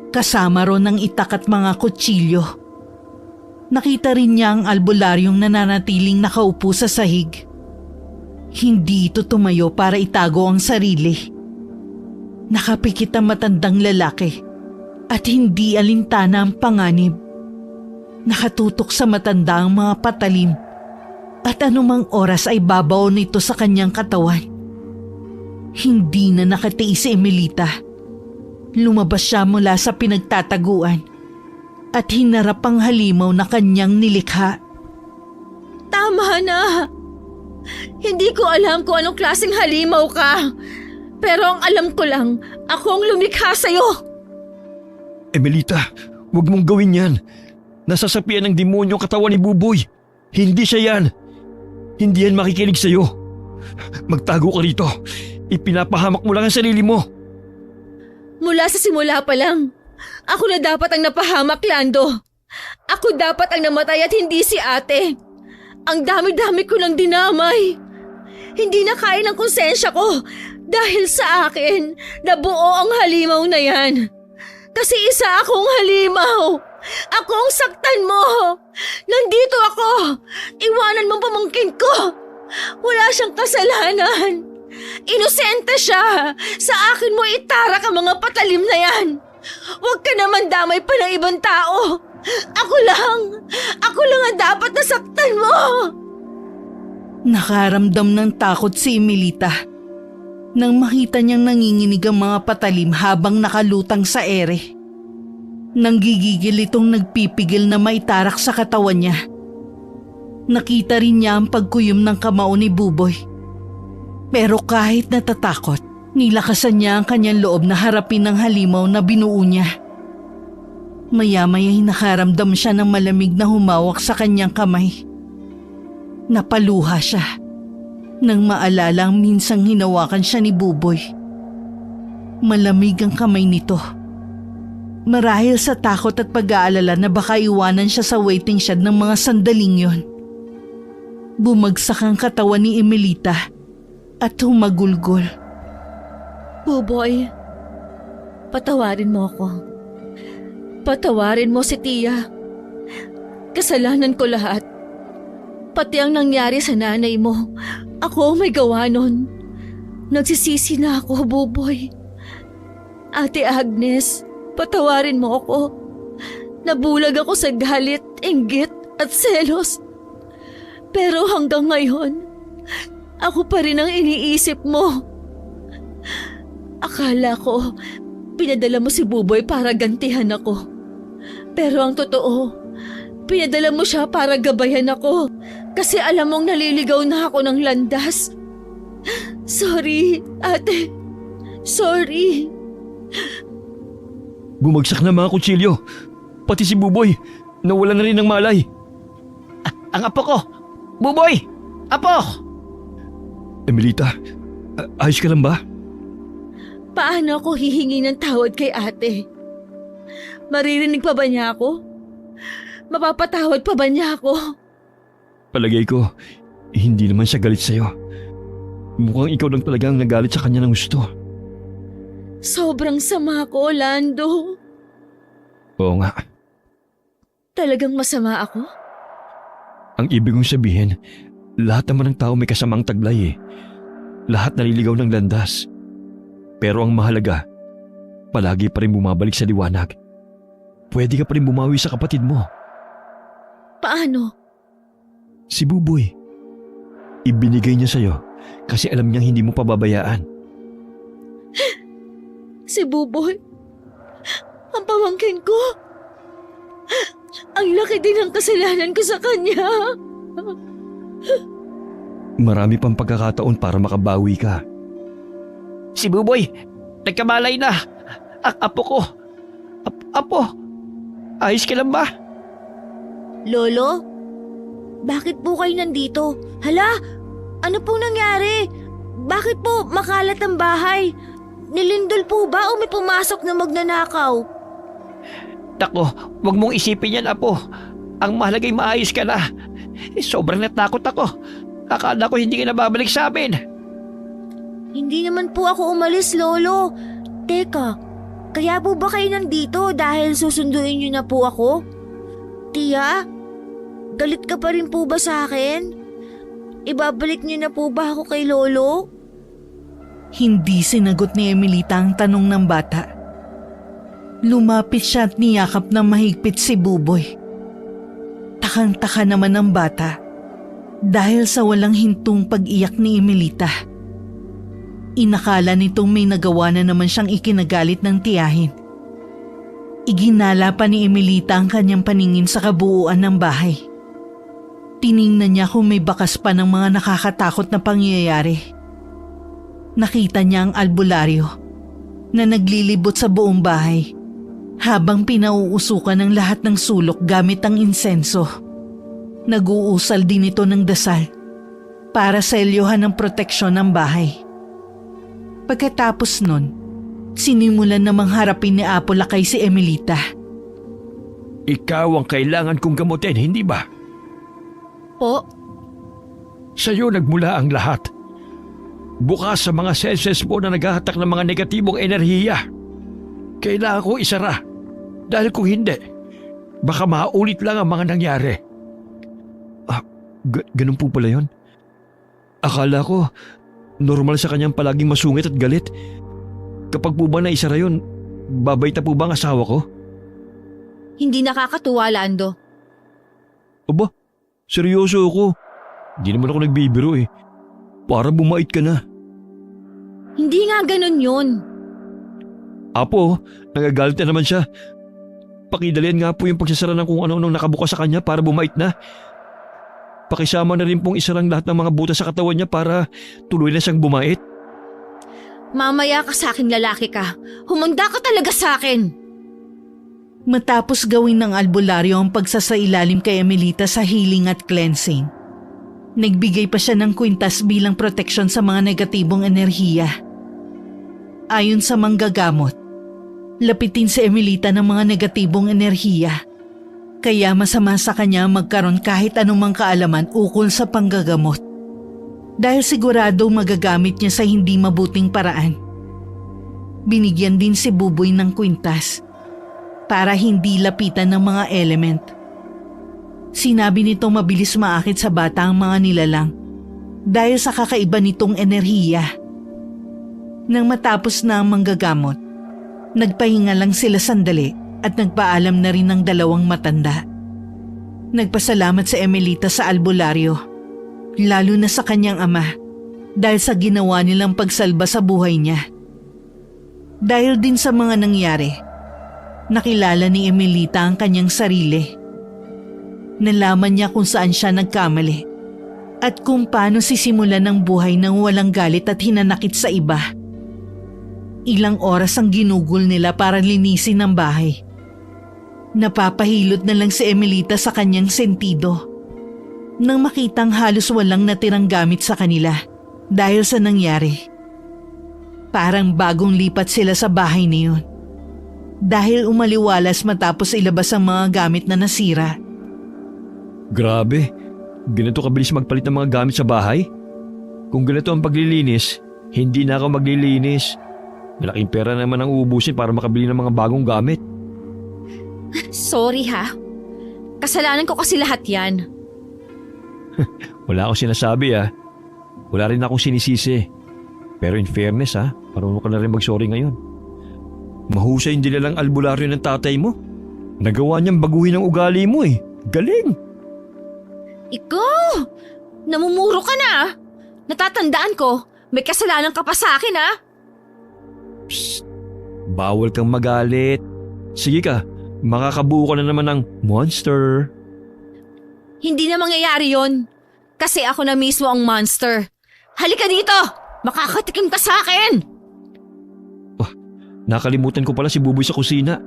Kasama ron ng itak at mga kutsilyo. Nakita rin niya ang albularyong nananatiling nakaupo sa sahig. Hindi ito tumayo para itago ang sarili. Nakapikit ang matandang lalaki at hindi alintana ang panganib. Nakatutok sa matanda ang mga patalim at anumang oras ay babaw nito sa kanyang katawan. Hindi na nakatiis si Emelita. Lumabas siya mula sa pinagtataguan at hinarap ang halimaw na kanyang nilikha. Tama na! Hindi ko alam kung anong klaseng halimaw ka. Pero ang alam ko lang, ako ang lumikha sa'yo. Emelita, huwag mong gawin yan. Nasasapian ng demonyo ang katawan ni Buboy. Hindi siya yan. Hindi yan makikinig sa'yo. Magtago ka rito. Ipinapahamak mo lang ang sarili mo. Mula sa simula pa lang, ako na dapat ang napahamak, Lando. Ako dapat ang namatay at hindi si ate. Ang dami-dami ko nang dinamay. Hindi na kaya ng konsensya ko dahil sa akin nabuo ang halimaw na yan. Kasi isa akong halimaw. Ako ang saktan mo. Nandito ako. Iwanan mong pamangkin ko. Wala siyang kasalanan. Inosente siya. Sa akin mo itarak ang mga patalim na yan. Huwag ka naman damay pa ng ibang tao. Ako lang ang dapat nasaktan mo. Nakaramdam ng takot si Emelita nang makita niyang nanginginig ang mga patalim habang nakalutang sa ere. Nanggigigil itong nagpipigil na maitarak sa katawan niya. Nakita rin niya ang pagkuyom ng kamao ni Buboy. Pero kahit natatakot, nilakasan niya ang kanyang loob na harapin ang halimaw na binuo niya. Maya-maya'y nakaramdam siya ng malamig na humawak sa kanyang kamay. Napaluha siya nang maalala ang minsang hinawakan siya ni Buboy. Malamig ang kamay nito. Marahil sa takot at pag-aalala na baka iwanan siya sa waiting shed ng mga sandaling yon. Bumagsak ang katawan ni Emelita at humagulgol. Buboy, patawarin mo ako. Patawarin mo si Tia. Kasalanan ko lahat. Pati ang nangyari sa nanay mo. Ako ang may gawa nun. Nagsisisi na ako, Buboy. Ate Agnes, patawarin mo ako. Nabulag ako sa galit, inggit at selos. Pero hanggang ngayon, ako pa rin ang iniisip mo. Akala ko, pinadala mo si Buboy para gantihan ako. Pero ang totoo, pinadala mo siya para gabayan ako. Kasi alam mong naliligaw na ako ng landas. Sorry, ate. Sorry. Bumagsak na mga kutsilyo. Pati si Buboy, nawala na rin ng malay. Ang apo ko! Buboy! Apo! Emelita, ayos ka lang ba? Paano ako hihingi ng tawad kay ate? Maririnig pa ba niya ako? Mapapatawad pa ba niya ako? Palagay ko, hindi naman siya galit sa'yo. Mukhang ikaw lang talaga ang nagalit sa kanya ng gusto. Sobrang sama ko, Lando. Oo nga. Talagang masama ako? Ang ibig kong sabihin, Lahat naman ng tao may kasamang taglay eh. Lahat naliligaw ng landas. Pero ang mahalaga, palagi pa rin bumabalik sa liwanag. Pwede ka pa rin bumawi sa kapatid mo. Paano? Si Buboy. Ibinigay niya sa'yo kasi alam niyang hindi mo pababayaan. Si Buboy? Ang pamangkin ko? Ang laki din ng kasalanan ko sa kanya. Marami pang pagkakataon para makabawi ka. Si Buboy, nagkamalay na. Ang apo ko. Apo, ayos ka lang ba? Lolo? Bakit po kayo nandito? Hala, ano pong nangyari? Bakit po makalat ang bahay? Nilindol po ba o may pumasok na magnanakaw? Nako, wag mong isipin yan, apo. Ang mahalagay maayos ka na. Sobrang natakot ako. Akala ko hindi ka na babalik sa amin. Hindi naman po ako umalis, Lolo. Teka, kaya po ba kayo nandito dahil susunduin niyo na po ako? Tia, galit ka pa rin po ba sa akin? Ibabalik niyo na po ba ako kay Lolo? Hindi sinagot ni Emilita ang tanong ng bata. Lumapit siya at niyakap ng mahigpit si Buboy. Takang-taka naman ang bata dahil sa walang hintong pag-iyak ni Emilita. Inakala nitong may nagawa na naman siyang ikinagalit ng tiyahin. Iginala pa ni Emilita ang kanyang paningin sa kabuuan ng bahay. Tiningnan niya kung may bakas pa ng mga nakakatakot na pangyayari. Nakita niya ang albularyo na naglilibot sa buong bahay habang pinauusukan ng lahat ng sulok gamit ang insenso. Nag-uusal din ito ng dasal para selyohan ng proteksyon ng bahay. Pagkatapos nun, sinimulan namang harapin ni Apo Lakay si Emilita. Ikaw ang kailangan kong gamutin, hindi ba? Po? Sa'yo nagmula ang lahat. Bukas sa mga senses mo na naghahatak ng mga negatibong enerhiya. Kailangan ko isara. Dahil kung hindi, baka maulit lang ang mga nangyari. Ganun po pala yun? Akala ko, normal sa kanyang palaging masungit at galit. Kapag po ba naisara yun, babay na po ba ang asawa ko? Hindi nakakatuwa, Lando. Aba, seryoso ako. Di naman ako nagbibiro eh. Para bumait ka na. Hindi nga ganun yun. Apo, nagagalit na naman siya. Pakidalian nga po yung pagsasara ng kung ano-anong nakabukas sa kanya para bumait na. Pakisama na rin pong isarang lahat ng mga butas sa katawan niya para tuloy na siyang bumait. Mamaya ka sa akin, lalaki ka. Humanda ka talaga sa akin. Matapos gawin ng albularyo ang pagsasailalim kay Emilita sa healing at cleansing, nagbigay pa siya ng kwintas bilang proteksyon sa mga negatibong enerhiya. Ayon sa manggagamot, lapitin si Emilita ng mga negatibong enerhiya. Kaya masama sa kanya magkaroon kahit anumang kaalaman ukol sa panggagamot. Dahil sigurado magagamit niya sa hindi mabuting paraan. Binigyan din si Buboy ng kwintas para hindi lapitan ng mga element. Sinabi nito mabilis maakit sa bata ang mga nilalang dahil sa kakaiba nitong enerhiya. Nang matapos na ang manggagamot, nagpahinga lang sila sandali at nagpaalam na rin ng dalawang matanda. Nagpasalamat sa Emilita sa albularyo, lalo na sa kanyang ama dahil sa ginawa nilang pagsalba sa buhay niya. Dahil din sa mga nangyari, nakilala ni Emilita ang kanyang sarili. Nalaman niya kung saan siya nagkamali at kung paano sisimulan ng buhay ng walang galit at hinanakit sa iba. Ilang oras ang ginugol nila para linisin ang bahay. Napapahilot na lang si Emilita sa kanyang sentido nang makitang halos walang natirang gamit sa kanila dahil sa nangyari. Parang bagong lipat sila sa bahay na yun dahil umaliwalas matapos ilabas ang mga gamit na nasira. Grabe, ganito kabilis magpalit ng mga gamit sa bahay? Kung ganito ang paglilinis, hindi na ako maglilinis. Malaking pera naman ang uubusin para makabili ng mga bagong gamit. Sorry ha. Kasalanan ko kasi lahat yan. Wala akong sinasabi Wala rin akong sinisisi. Pero in fairness marunong ka na rin mag-sorry ngayon. Mahusay yung dilalang albularyo ng tatay mo. Nagawa niyang baguhin ang ugali mo Galing! Ikaw! Namumuro ka na ah. Natatandaan ko, may kasalanan ka pa sa akin ah. Bawal kang magalit. Sige ka, makakabuo ka na naman ng monster. Hindi na mangyayari yon. Kasi ako na mismo ang monster. Halika dito! Makakatikim ka sa akin! Nakalimutan ko pala si Buboy sa kusina.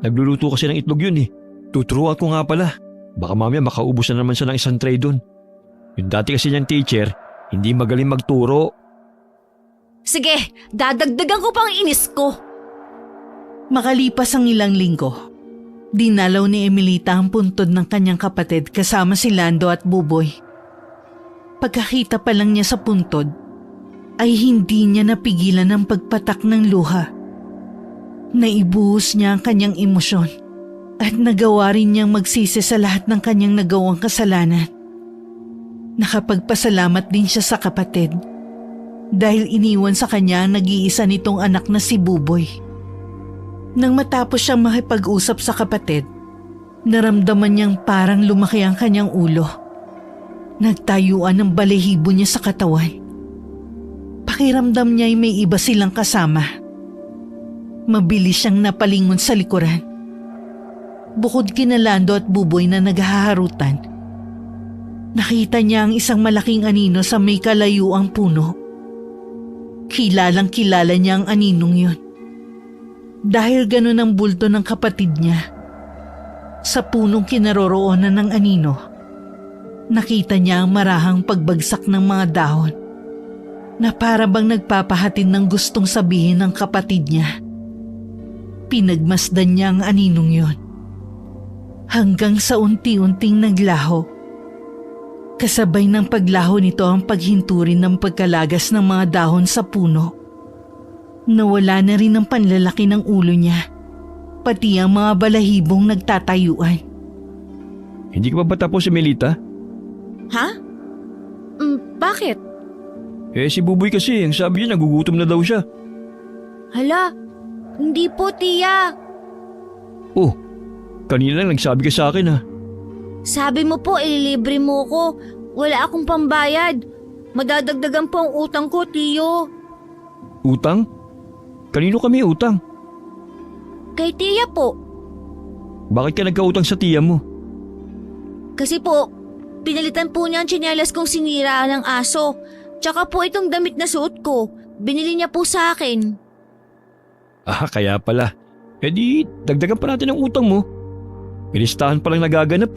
Nagluluto kasi ng itlog yun Tuturuan ko nga pala. Baka mamaya makaubos na naman siya ng isang tray dun. Yung dati kasi niyang teacher, hindi magaling magturo. Sige, dadagdagan ko pang inis ko. Makalipas ang ilang linggo, dinalaw ni Emelita ang puntod ng kanyang kapatid kasama si Lando at Buboy. Pagkakita pa lang niya sa puntod, ay hindi niya napigilan ang pagpatak ng luha. Naibuhos niya ang kanyang emosyon at nagawa rin niyang magsisi sa lahat ng kanyang nagawang kasalanan. Nakapagpasalamat din siya sa kapatid dahil iniwan sa kanya ang nag-iisa nitong anak na si Buboy. Nang matapos siyang makipag-usap sa kapatid, naramdaman niyang parang lumaki ang kanyang ulo. Nagtayuan ang balahibo niya sa katawan. Pakiramdam niya ay may iba silang kasama. Mabilis siyang napalingon sa likuran. Bukod kina Lando at Buboy na naghaharutan, nakita niya ang isang malaking anino sa may kalayuang puno. Kilalang kilala niya ang aninong yun. Dahil ganun ang bulto ng kapatid niya, sa punong kinaroroonan ng anino, nakita niya ang marahang pagbagsak ng mga dahon na para bang nagpapahatid ng gustong sabihin ng kapatid niya. Pinagmasdan niya ang aninong yon hanggang sa unti-unting naglaho. Kasabay ng paglaho nito ang paghinturin ng pagkalagas ng mga dahon sa puno. Nawala na rin ang panlalaki ng ulo niya, pati ang mga balahibong nagtatayuan. Hindi ka pa tapos, Emelita? Ha? Bakit? Si Buboy kasi, ang sabi niya nagugutom na daw siya. Hala, hindi po tiya. Oh, kanina lang nagsabi ka sa akin Sabi mo po ililibre mo ko. Wala akong pambayad. Madadagdagan po ang utang ko, tiyo. Utang? Kanino kami utang? Kay tiya po. Bakit ka nagkautang sa tiya mo? Kasi po, pinalitan po niya ang tsinelas kong sinira ng aso. Tsaka po itong damit na suot ko. Binili niya po sa akin. Kaya pala. Di, dagdagan pa natin ang utang mo. Pinistahan pa lang nagaganap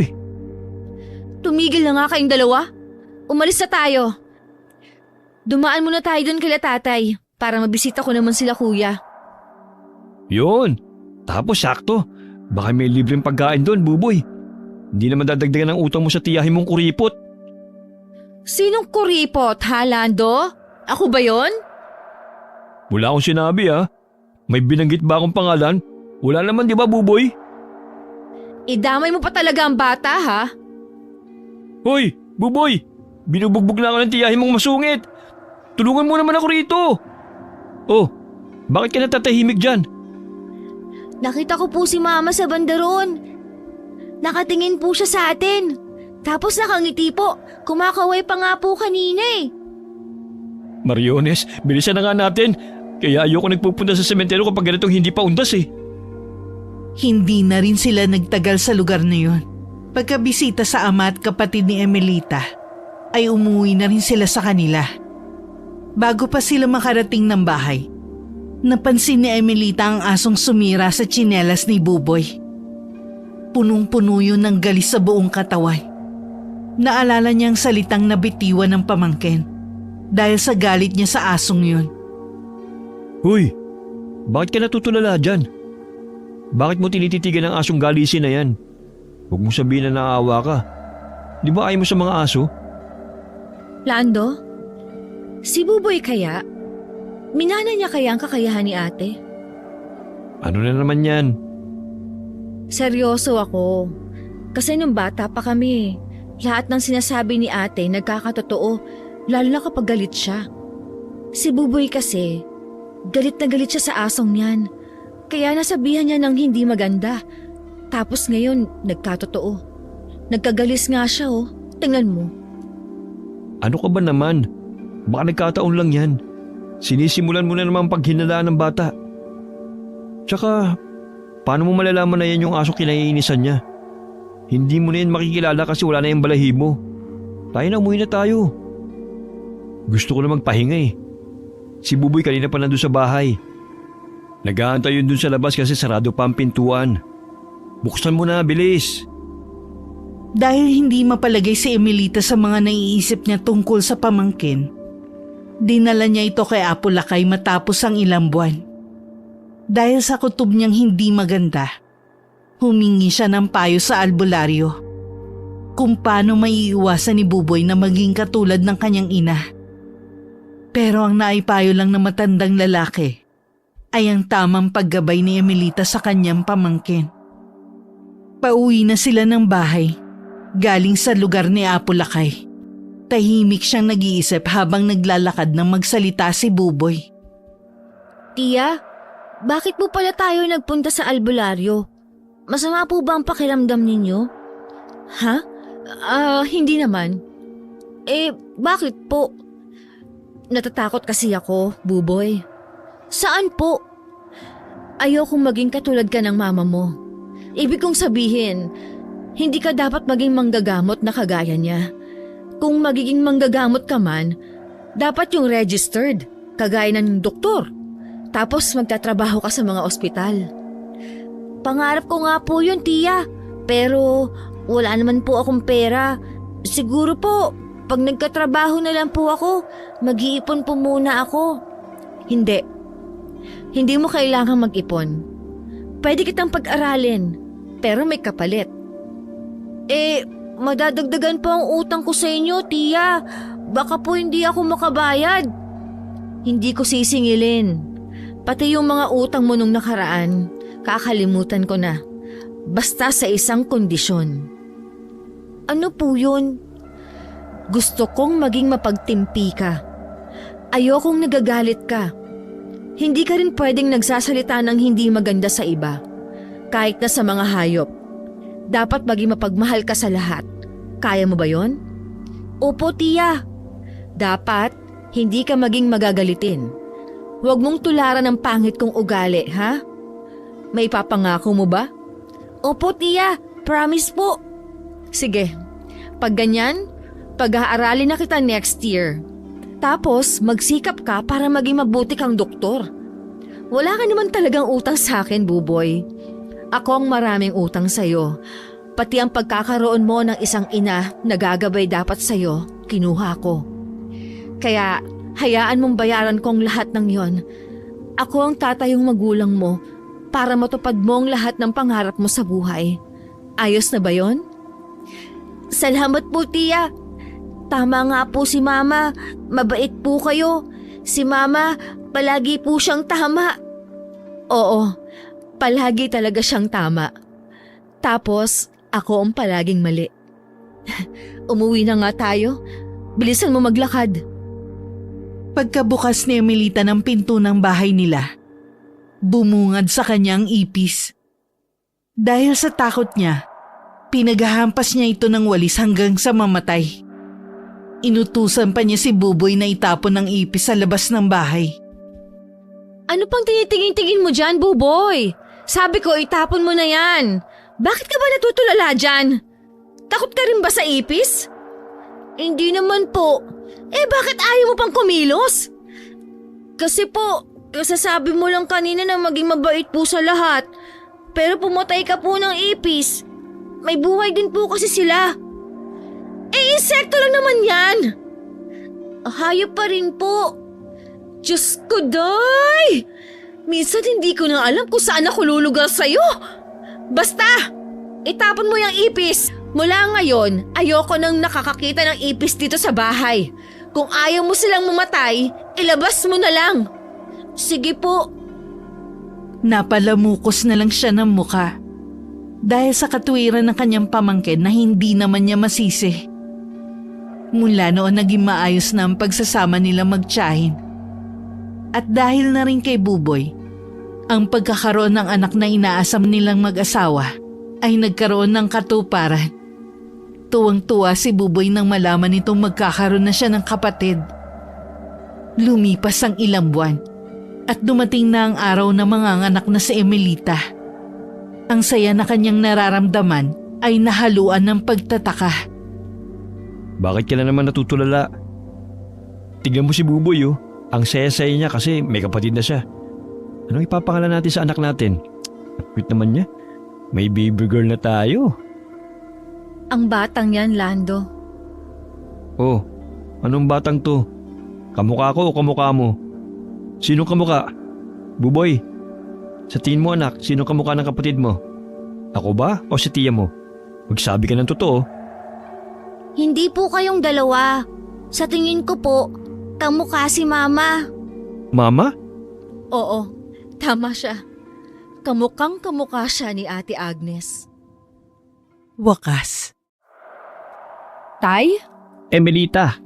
Tumigil na nga kayong dalawa. Umalis na tayo. Dumaan muna tayo doon kila tatay para mabisita ko naman sila kuya. Yun. Tapos sakto. Baka may libreng pagkain doon, Buboy. Hindi naman dadagdagan ang utang mo sa tiyahin mong kuripot. Sinong kuripot, ha, Lando? Ako ba yon? Wala akong sinabi May binanggit ba akong pangalan? Wala naman, di ba, Buboy? Idamay mo pa talaga ang bata, ha? Hoy, Buboy! Binubugbog na ako ng tiyahin mong masungit! Tulungan mo naman ako rito! Oh, bakit ka natatahimik dyan? Nakita ko po si mama sa bandaron. Nakatingin po siya sa atin. Tapos nakangiti po. Kumakaway pa nga po kanina Mariones, bilisan na nga natin. Kaya ayoko nagpupunta sa sementeryo kapag ganitong hindi pa undas Hindi na rin sila nagtagal sa lugar na yun. Pagkabisita sa ama at kapatid ni Emelita, ay umuwi na rin sila sa kanila. Bago pa sila makarating ng bahay, napansin ni Emelita ang asong sumira sa tsinelas ni Buboy. Punong-puno yun ng galis sa buong katawan. Naalala niyang salitang nabitiwan ng pamangkin dahil sa galit niya sa asong yun. Hoy, bakit ka natutulala dyan? Bakit mo tinititigan ang asong galisin na yan? Huwag mong sabihin na naawa ka. Di ba ayaw mo sa mga aso? Lando? Si Buboy kaya? Minana niya kaya ang kakayahan ni ate? Ano na naman yan? Seryoso ako. Kasi nung bata pa kami, lahat ng sinasabi ni ate nagkakatotoo, lalo na kapag galit siya. Si Buboy kasi, galit na galit siya sa asong yan. Kaya nasabihan niya ng hindi maganda. Tapos ngayon, nagkatotoo. Nagkagalis nga siya oh. Tingnan mo. Ano ka ba naman? Baka nagkataon lang yan. Sinisimulan mo na naman paghinalaan ng bata. Tsaka, paano mo malalaman na yan yung aso kinaiinisan niya? Hindi mo na yan makikilala kasi wala na yung balahibo. Tayo na, umuwi na tayo. Gusto ko na magpahinga eh. Si Buboy kanina pa nandun sa bahay. Nag-aantay yun dun sa labas kasi sarado pa ang pintuan. Buksan mo na, bilis. Dahil hindi mapalagay si Emelita sa mga naiisip niya tungkol sa pamangkin, dinala niya ito kay Apo Lakay matapos ang ilang buwan. Dahil sa kutob niyang hindi maganda, humingi siya ng payo sa albularyo kung paano maiiwasan ni Buboy na maging katulad ng kanyang ina. Pero ang naipayo lang ng matandang lalaki ay ang tamang paggabay ni Emelita sa kanyang pamangkin. Pauwi na sila ng bahay, galing sa lugar ni Apo Lakay. Tahimik siyang nag-iisip habang naglalakad nang magsalita si Buboy. Tia, bakit po pala tayo nagpunta sa albularyo? Masama po ba ang pakiramdam ninyo? Ha? Hindi naman. Bakit po? Natatakot kasi ako, Buboy. Saan po? Ayokong maging katulad ka ng mama mo. Ibig kong sabihin, hindi ka dapat maging manggagamot na kagaya niya. Kung magiging manggagamot ka man, dapat yung registered, kagaya ng doktor. Tapos magtatrabaho ka sa mga ospital. Pangarap ko nga po yun, Tia. Pero wala naman po akong pera. Siguro po, pag nagkatrabaho na lang po ako, mag-iipon po muna ako. Hindi. Hindi mo kailangang mag-ipon. Pwede kitang pag-aralin, pero may kapalit. Madadagdagan po ang utang ko sa inyo, Tia. Baka po hindi ako makabayad. Hindi ko sisingilin. Pati yung mga utang mo nung nakaraan, kakalimutan ko na. Basta sa isang kondisyon. Ano po yun? Gusto kong maging mapagtimpi ka. Ayokong nagagalit ka. Hindi ka rin pwedeng nagsasalita ng hindi maganda sa iba. Kahit na sa mga hayop. Dapat maging mapagmahal ka sa lahat. Kaya mo ba yon? Opo, Tia. Dapat hindi ka maging magagalitin. Huwag mong tularan ng pangit kong ugali, ha? May papangako mo ba? Opo, Tia. Promise po. Sige. Pag ganyan, pag-aaralin na kita next year. Tapos, magsikap ka para maging mabuti kang doktor. Wala ka naman talagang utang sa akin, Buboy. Ako ang maraming utang sa'yo. Pati ang pagkakaroon mo ng isang ina na gagabay dapat sa'yo, kinuha ko. Kaya, hayaan mong bayaran kong lahat ng yon. Ako ang tatayong magulang mo para matupad mo ang lahat ng pangarap mo sa buhay. Ayos na ba yon? Salamat po, Tia. Tama nga po si Mama. Mabait po kayo. Si Mama, palagi po siyang tama. Oo, palagi talaga siyang tama. Tapos, ako ang palaging mali. Umuwi na nga tayo. Bilisan mo maglakad. Pagkabukas ni Emelita ng pinto ng bahay nila, bumungad sa kanyang ipis. Dahil sa takot niya, pinaghahampas niya ito ng walis hanggang sa mamatay. Inutusan pa niya si Buboy na itapon ng ipis sa labas ng bahay. Ano pang tinitingin-tingin mo dyan, Buboy? Sabi ko, itapon mo na yan. Bakit ka ba natutulala dyan? Takot ka rin ba sa ipis? Hindi naman po. Bakit ayaw mo pang kumilos? Kasi po, kasasabi mo lang kanina na maging mabait po sa lahat. Pero pumatay ka po ng ipis. May buhay din po kasi sila. Insekto lang naman yan. Hayop pa rin po. Diyos ko, Day! Minsan hindi ko na alam kung saan ako lulugar sa'yo. Basta, itapon mo yung ipis. Mula ngayon, ayoko nang nakakakita ng ipis dito sa bahay. Kung ayaw mo silang mamatay, ilabas mo na lang. Sige po. Napalamukos na lang siya ng muka. dahil sa katuwiran ng kanyang pamangkin na hindi naman niya masisi. Mula noon naging maayos na ang pagsasama nila magtiyahin. At dahil na rin kay Buboy, ang pagkakaroon ng anak na inaasam nilang mag-asawa ay nagkaroon ng katuparan. Tuwang-tuwa si Buboy nang malaman nitong magkakaroon na siya ng kapatid. Lumipas ang ilang buwan at dumating na ang araw na manganganak na si Emelita. Ang saya na kanyang nararamdaman ay nahaluan ng pagtataka. Bakit ka na naman natutulala? Tingnan mo si Buboy oh. Ang saya-saya niya kasi may kapatid na siya. Anong ipapangalan natin sa anak natin? Cute naman niya. May baby girl na tayo. Ang batang yan, Lando. Oh, anong batang to? Kamukha ko o kamukha mo? Sino kamukha? Buboy. Sa tingin mo anak, sino kamukha ng kapatid mo? Ako ba o si tiya mo? Magsabi ka ng totoo. Hindi po kayong dalawa. Sa tingin ko po, kamukha si Mama. Mama? Oo, tama siya. Kamukhang kamukha siya ni Ate Agnes. Wakas. Tay? Emelita,